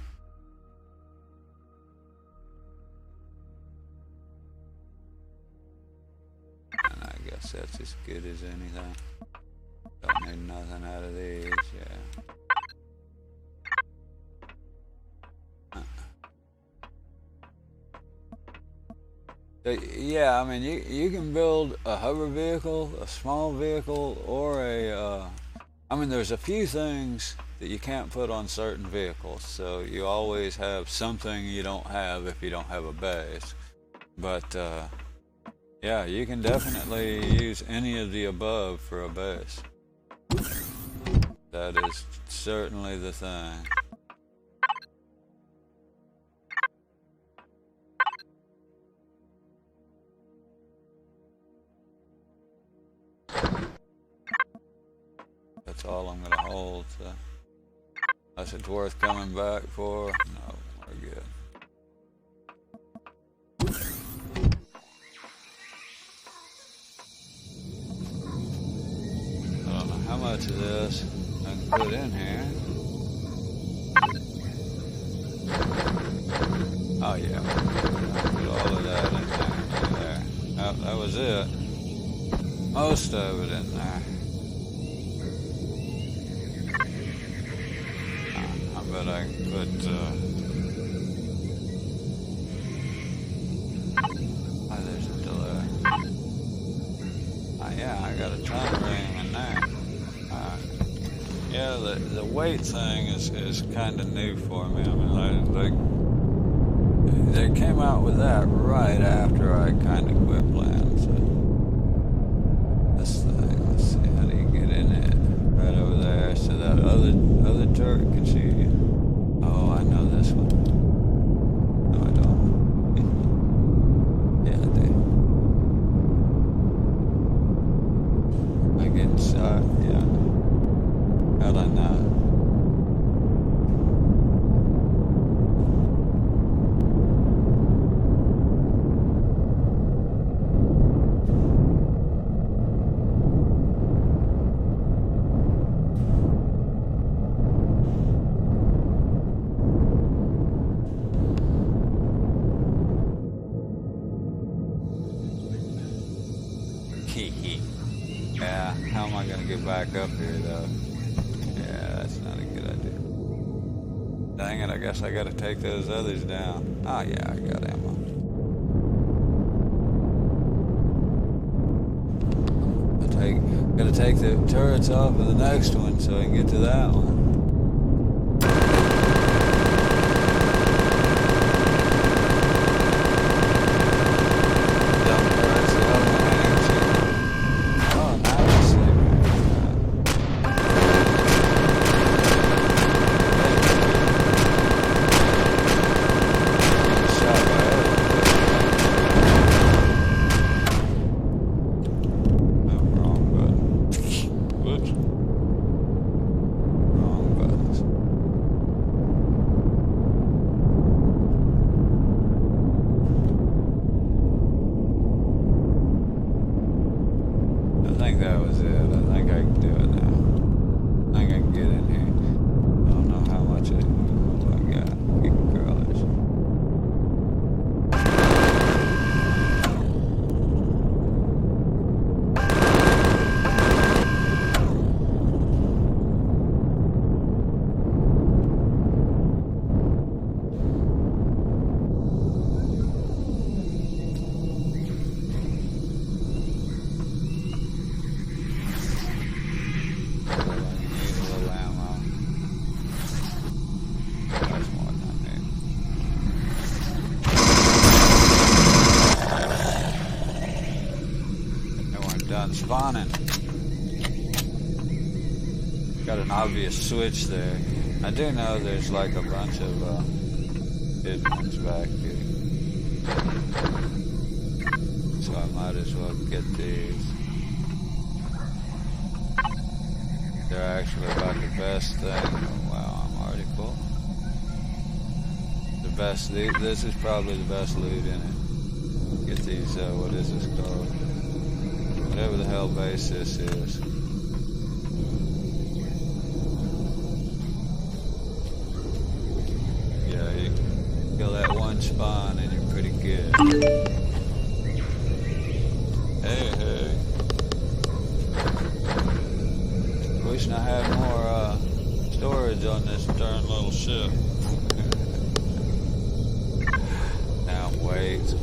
And I guess that's as good as anything. Don't need nothing out of these, yeah. Yeah, I mean, you can build a hover vehicle, a small vehicle, or I mean, there's a few things that you can't put on certain vehicles, so you always have something you don't have if you don't have a base. But, yeah, you can definitely use any of the above for a base. That is certainly the thing. That's all I'm going to hold, so unless it's worth coming back for, no, we're good. I don't know how much of this I can put in here. Oh yeah, I'll put all of that in there. That was it. Most of it in there. I bet I can put, oh, there's a delay. Oh yeah, I got a ton of room in there. Yeah, the weight thing is kind of new for me. I mean, they came out with that right after I kind of quit playing. So this thing, let's see, how do you get in it? Right over there, so that other turret can see you. Oh, I know this one. No, I don't. Yeah, I do. I get inside, yeah. How'd I not? Yeah, how am I gonna get back up here though? Yeah, that's not a good idea. Dang it, I guess I gotta take those others down. Oh yeah, I got ammo. Gotta take the turrets off of the next one so I can get to that one. Wrong not spawning. Got an obvious switch there. I do know there's like a bunch of hidden ones back here. So I might as well get these. They're actually about the best thing. Oh, wow, I'm already full. The best, this is probably the best loot in it. Get these, what is this called? Whatever the hell base this is. Yeah, you kill that one spawn and you're pretty good. Hey, hey. Wishing I had more storage on this darn little ship. Now wait.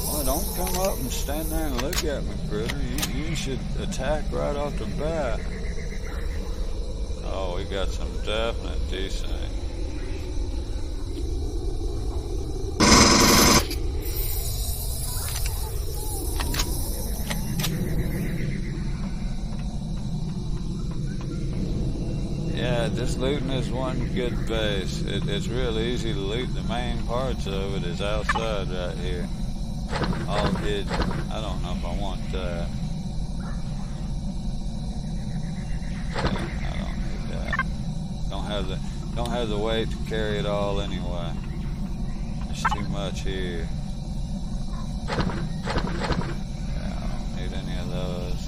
Well, don't come up and stand there and look at me, critter. You should attack right off the bat. Oh, we got some definite decent. Yeah, just looting is one good base. It's real easy to loot. The main parts of it is outside right here. All hidden. I don't know if I want that. Yeah, I don't need that. Don't have the weight to carry it all anyway. There's too much here. Yeah, I don't need any of those.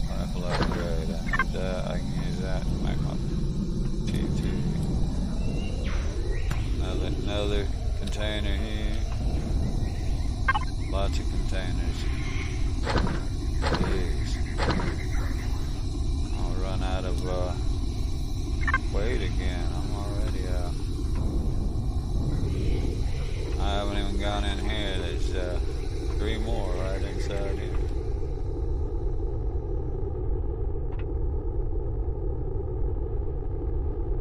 Rifle upgrade. I need that. I can use that to make my T2. Another container here. Lots of containers. Jeez. I'll run out of weight again. I'm already out. I haven't even gone in here. There's 3 more right inside here.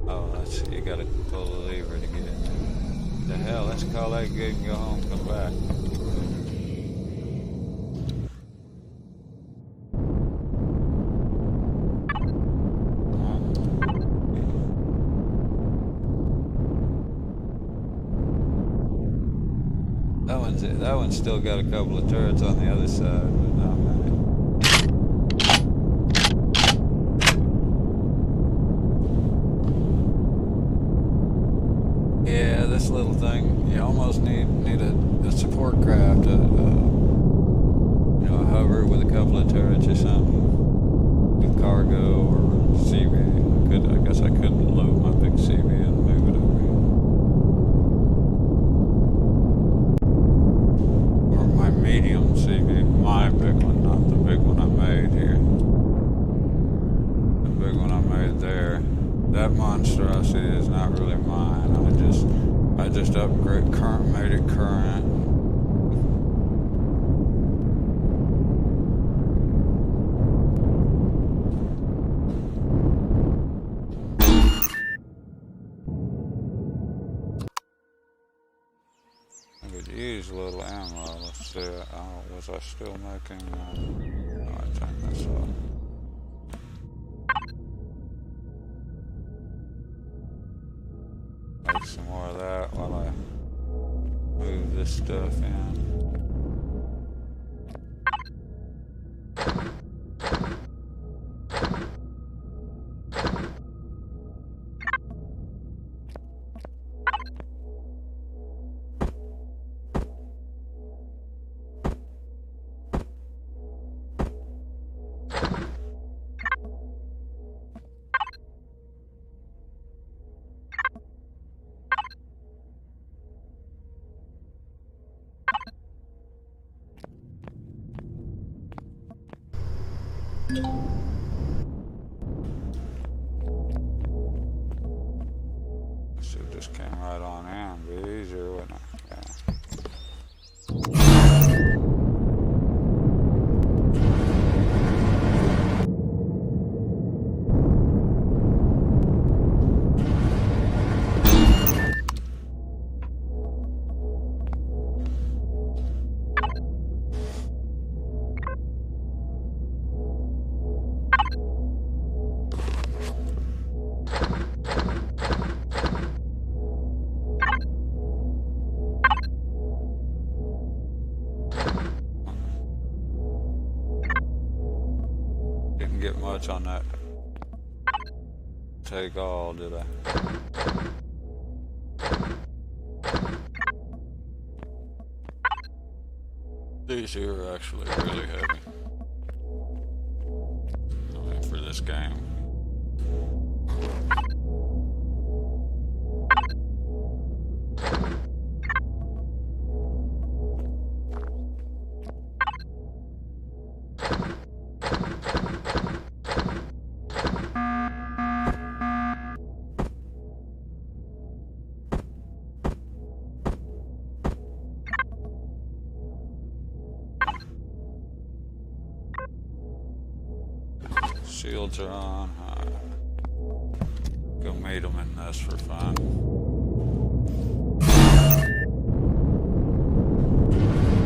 Oh, you gotta pull the lever to get in. The hell, let's call that good and go home, come back. That one's still got a couple of turrets on the other side, but not many. Yeah, this little thing, you almost need a support craft, a hover with a couple of turrets or something, with cargo or CV. I guess I couldn't load my big CV and move it over here. Or my medium CV, my big one, not the big one I made here. The big one I made there. That monstrosity is not really mine. I just upgrade made it current. I could use a little ammo. Let's see. Was I still making? Oh, I turned this off. Make some more of that while I move this stuff in. Should just came right on in. Be easier, wouldn't it? Yeah. touch on that take all, did I? These here are actually really heavy. I mean, for this game. Shields are on. Go meet them in this for fun.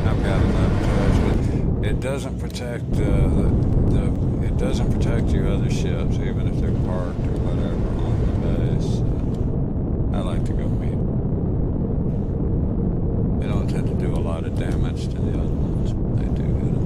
I've got enough touch, but it doesn't protect it doesn't protect your other ships, even if they're parked or whatever on the base. I like to go meet them. They don't tend to do a lot of damage to the other ones, but they do hit them.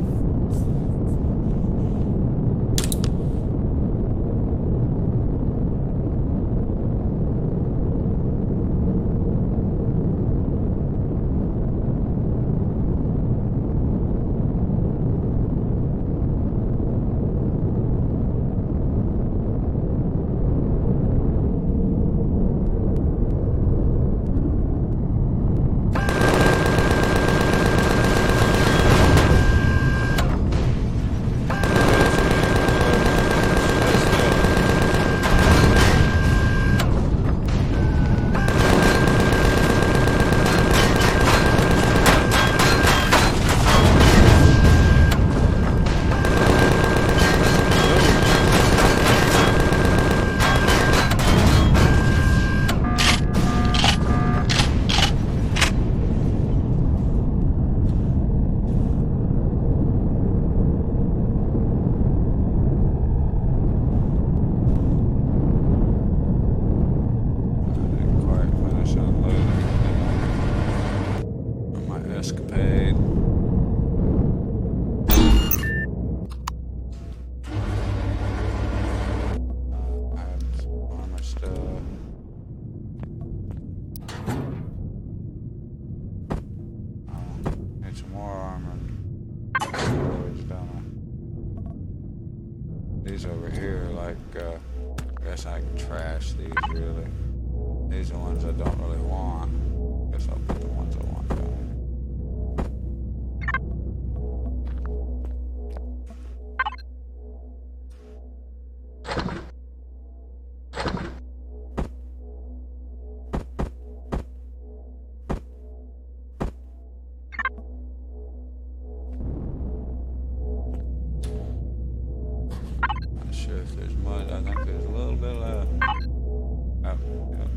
These over here, like, I guess I can trash these, really. These are ones I don't really want. I guess I'll put the ones I want down. If there's mud, I think there's a little bit left. Oh, yeah, a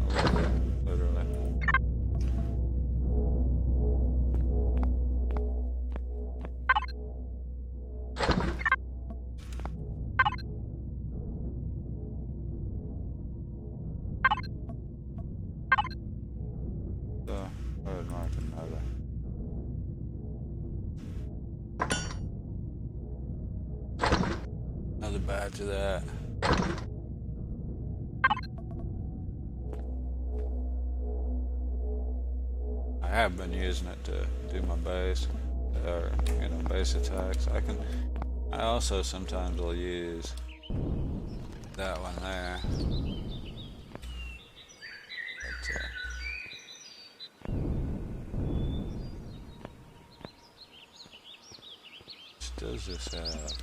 little bit, literally. So, go ahead and mark another. Another batch of that. I have been using it to do my base, or base attacks. I also sometimes will use that one there. But, does this have?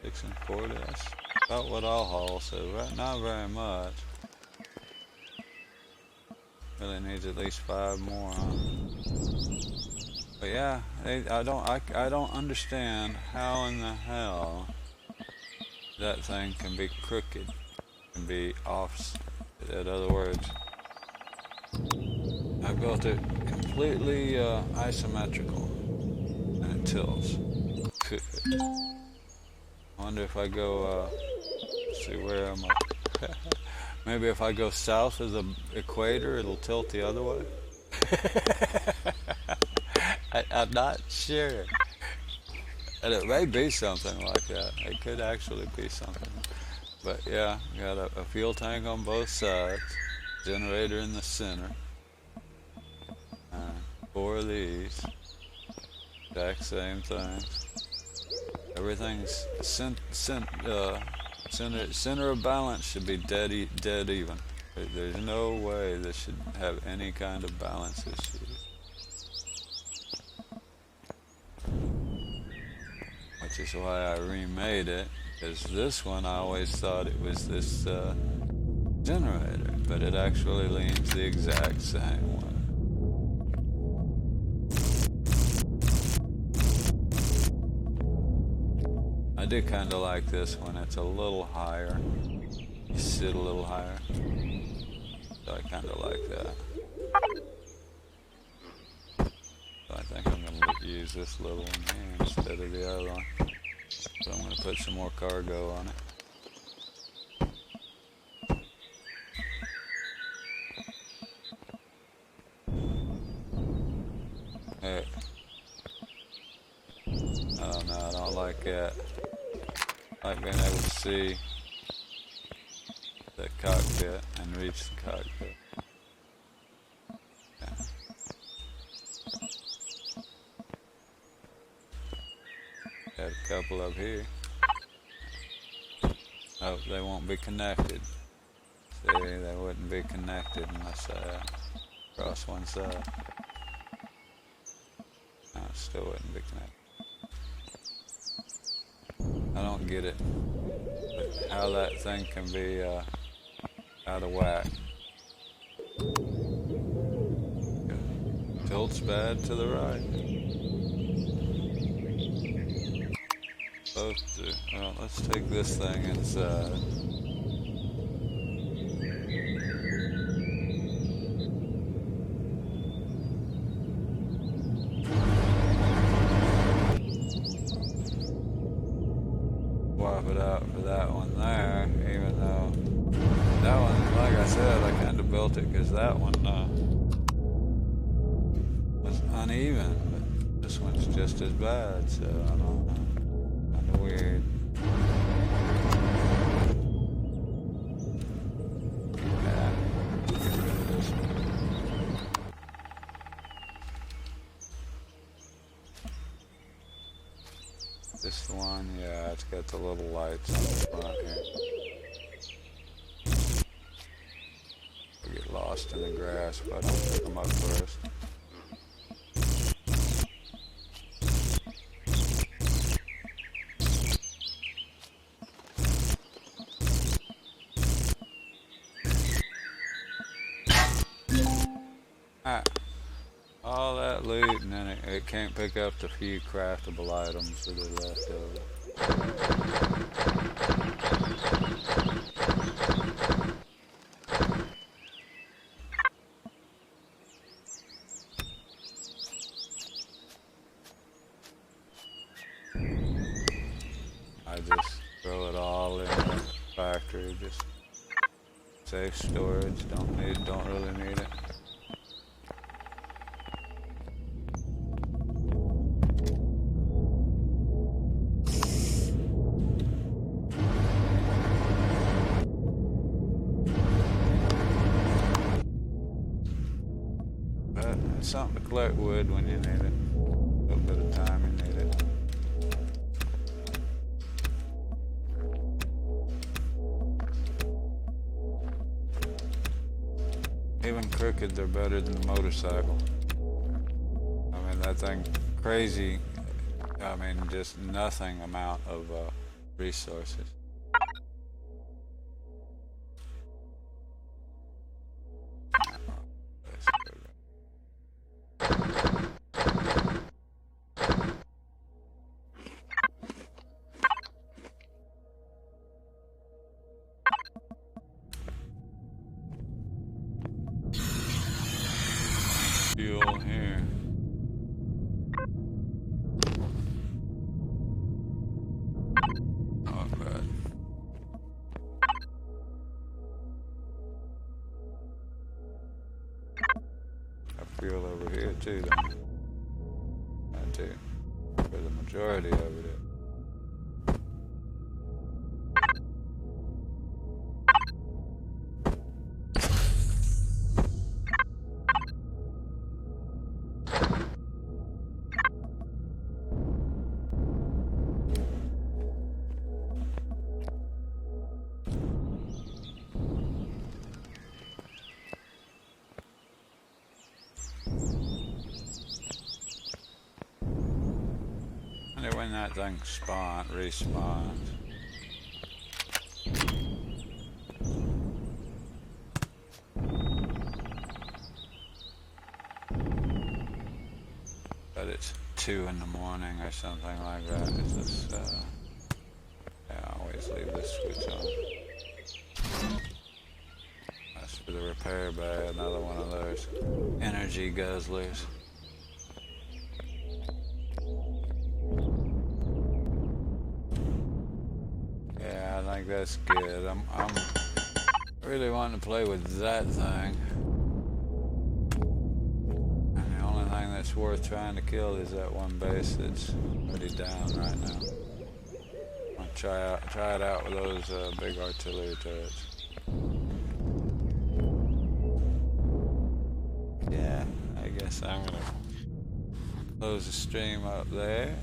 6 and 4, that's about what I'll haul, so not very much. Really needs at least 5 more, huh? But yeah, I don't understand how in the hell that thing can be crooked and be off. In other words, I built it completely isometrical and it tilts. I wonder if I go, see where am I? Maybe if I go south of the equator, it'll tilt the other way. I'm not sure. And it may be something like that. It could actually be something. But yeah, got a fuel tank on both sides, generator in the center, uh, four of these, exact same things. Everything's center of balance should be dead even. There's no way this should have any kind of balance issues. Which is why I remade it, because this one I always thought it was this generator, but it actually leans the exact same way. I do kind of like this one. It's a little higher. You sit a little higher. So I kind of like that. So I think I'm going to use this little one here instead of the other one. So I'm going to put some more cargo on it. Hey. Oh no, I don't like that. I like being able to see the cockpit and reach the cockpit. Yeah. Got a couple up here. Oh, they won't be connected. See, they wouldn't be connected unless I cross one side. No, it still wouldn't be connected. I don't get it. But how that thing can be out of whack. Tilts bad to the right. Both do. Well, let's take this thing inside. Swap it out for that one there, even though that one, like I said, I kind of built it because that one was uneven, but this one's just as bad, so I don't know. Kind of weird. Yeah. This one, yeah, it's got the little lights on the front here. I get lost in the grass, but I don't pick them up first. All that loot, and then it can't pick up the few craftable items that are left over. I just throw it all in the factory, just safe storage. Don't really need it. But it's something to collect wood when you need it. A little bit of time you need it. Even crooked, they're better than the motorcycle. I mean, that thing crazy. I mean, just nothing amount of resources. Fuel here. Not bad. Got fuel over here too, though. That too. For the majority of it. when that thing respawns. But it's 2 in the morning or something like that. It's just, yeah, I always leave this switch on. That's for the repair bay, another one of those energy guzzlers. Yeah, I think that's good. I'm really wanting to play with that thing. And the only thing that's worth trying to kill is that one base that's already down right now. I'll try it out with those big artillery turrets. Yeah, I guess I'm gonna close the stream up there.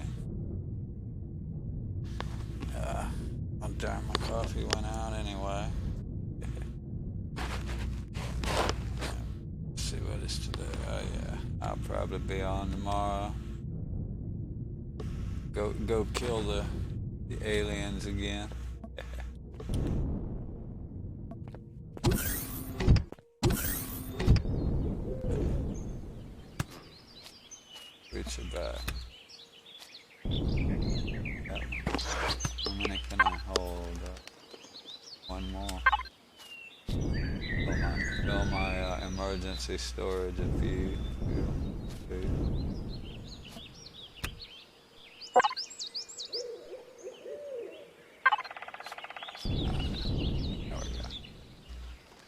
Oh darn, my coffee went out anyway. Let's see what is today. Oh yeah, I'll probably be on tomorrow. Go kill the aliens again. Switch it back. Yep. How many can I hold? One more. Fill my emergency storage if you do. There we go.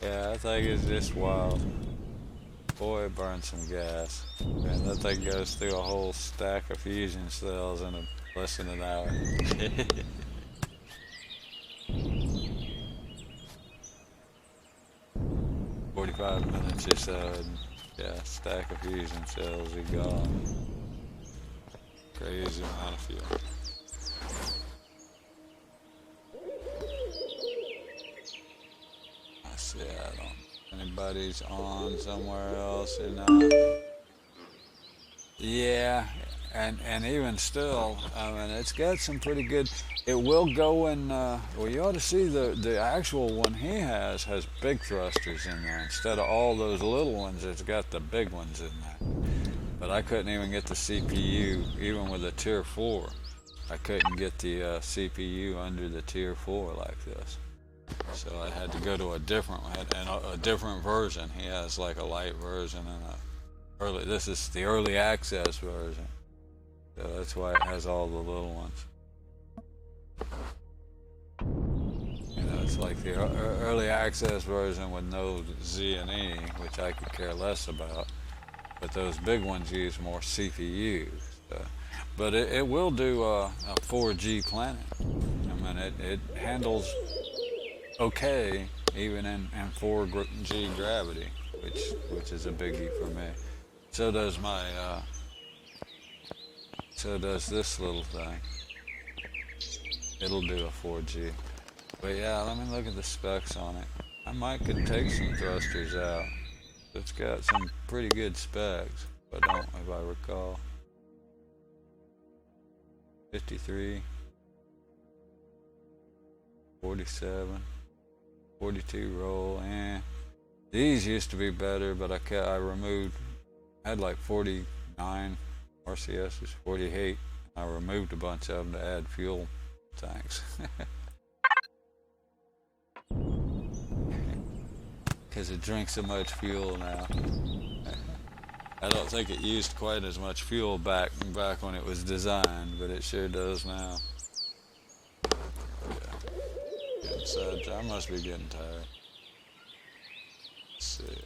Yeah, I think it's just wild. Boy, it burns some gas. And that thing goes through a whole stack of fusion cells in less than an hour. 45 minutes or so, and yeah, stack of fusion cells are gone. Crazy amount of fuel. I see, I don't. Anybody's on somewhere else or not? Yeah, and even still, I mean, it's got some pretty good. It will go in. Well, you ought to see the actual one he has big thrusters in there instead of all those little ones. It's got the big ones in there. But I couldn't even get the CPU even with a tier 4. I couldn't get the CPU under the tier 4 like this. So I had to go to a different one, and a different version. He has like a light version and a early. This is the early access version. So that's why it has all the little ones. You know, it's like the early access version with no Z and E, which I could care less about. But those big ones use more CPUs. But it will do a 4G planet. I mean, it handles okay even in 4G gravity, which is a biggie for me. So does my so does this little thing. It'll do a 4G. But yeah, let me look at the specs on it. I might could take some thrusters out. It's got some pretty good specs, if I recall. 53, 47, 42 roll, these used to be better, but I removed, I had like 49 RCSs, 48. I removed a bunch of them to add fuel tanks. Because it drinks so much fuel now. I don't think it used quite as much fuel back when it was designed, but it sure does now. Yeah. Getting sad. I must be getting tired. Let's see.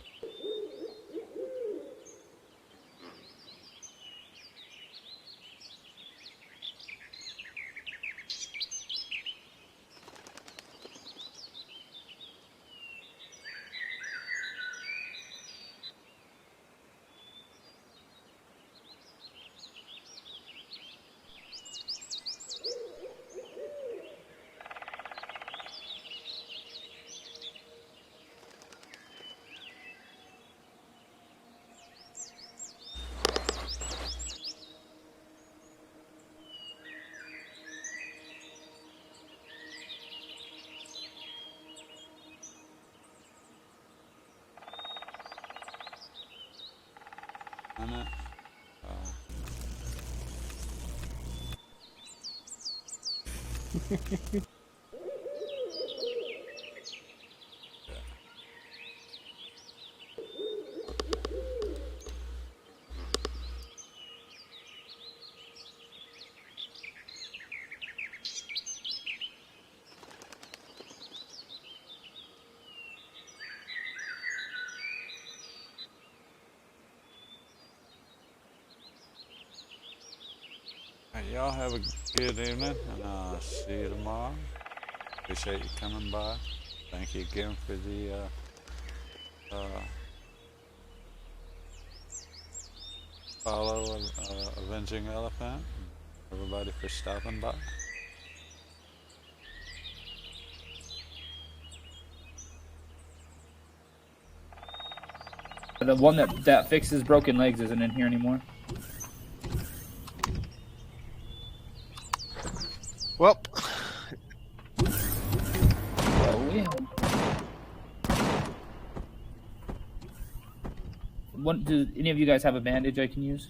minute. Y'all have a good evening, and I'll see you tomorrow. Appreciate you coming by. Thank you again for the follow Avenging Elephant. Everybody for stopping by. The one that fixes broken legs isn't in here anymore. Well, Oh, yeah. Do any of you guys have a bandage I can use?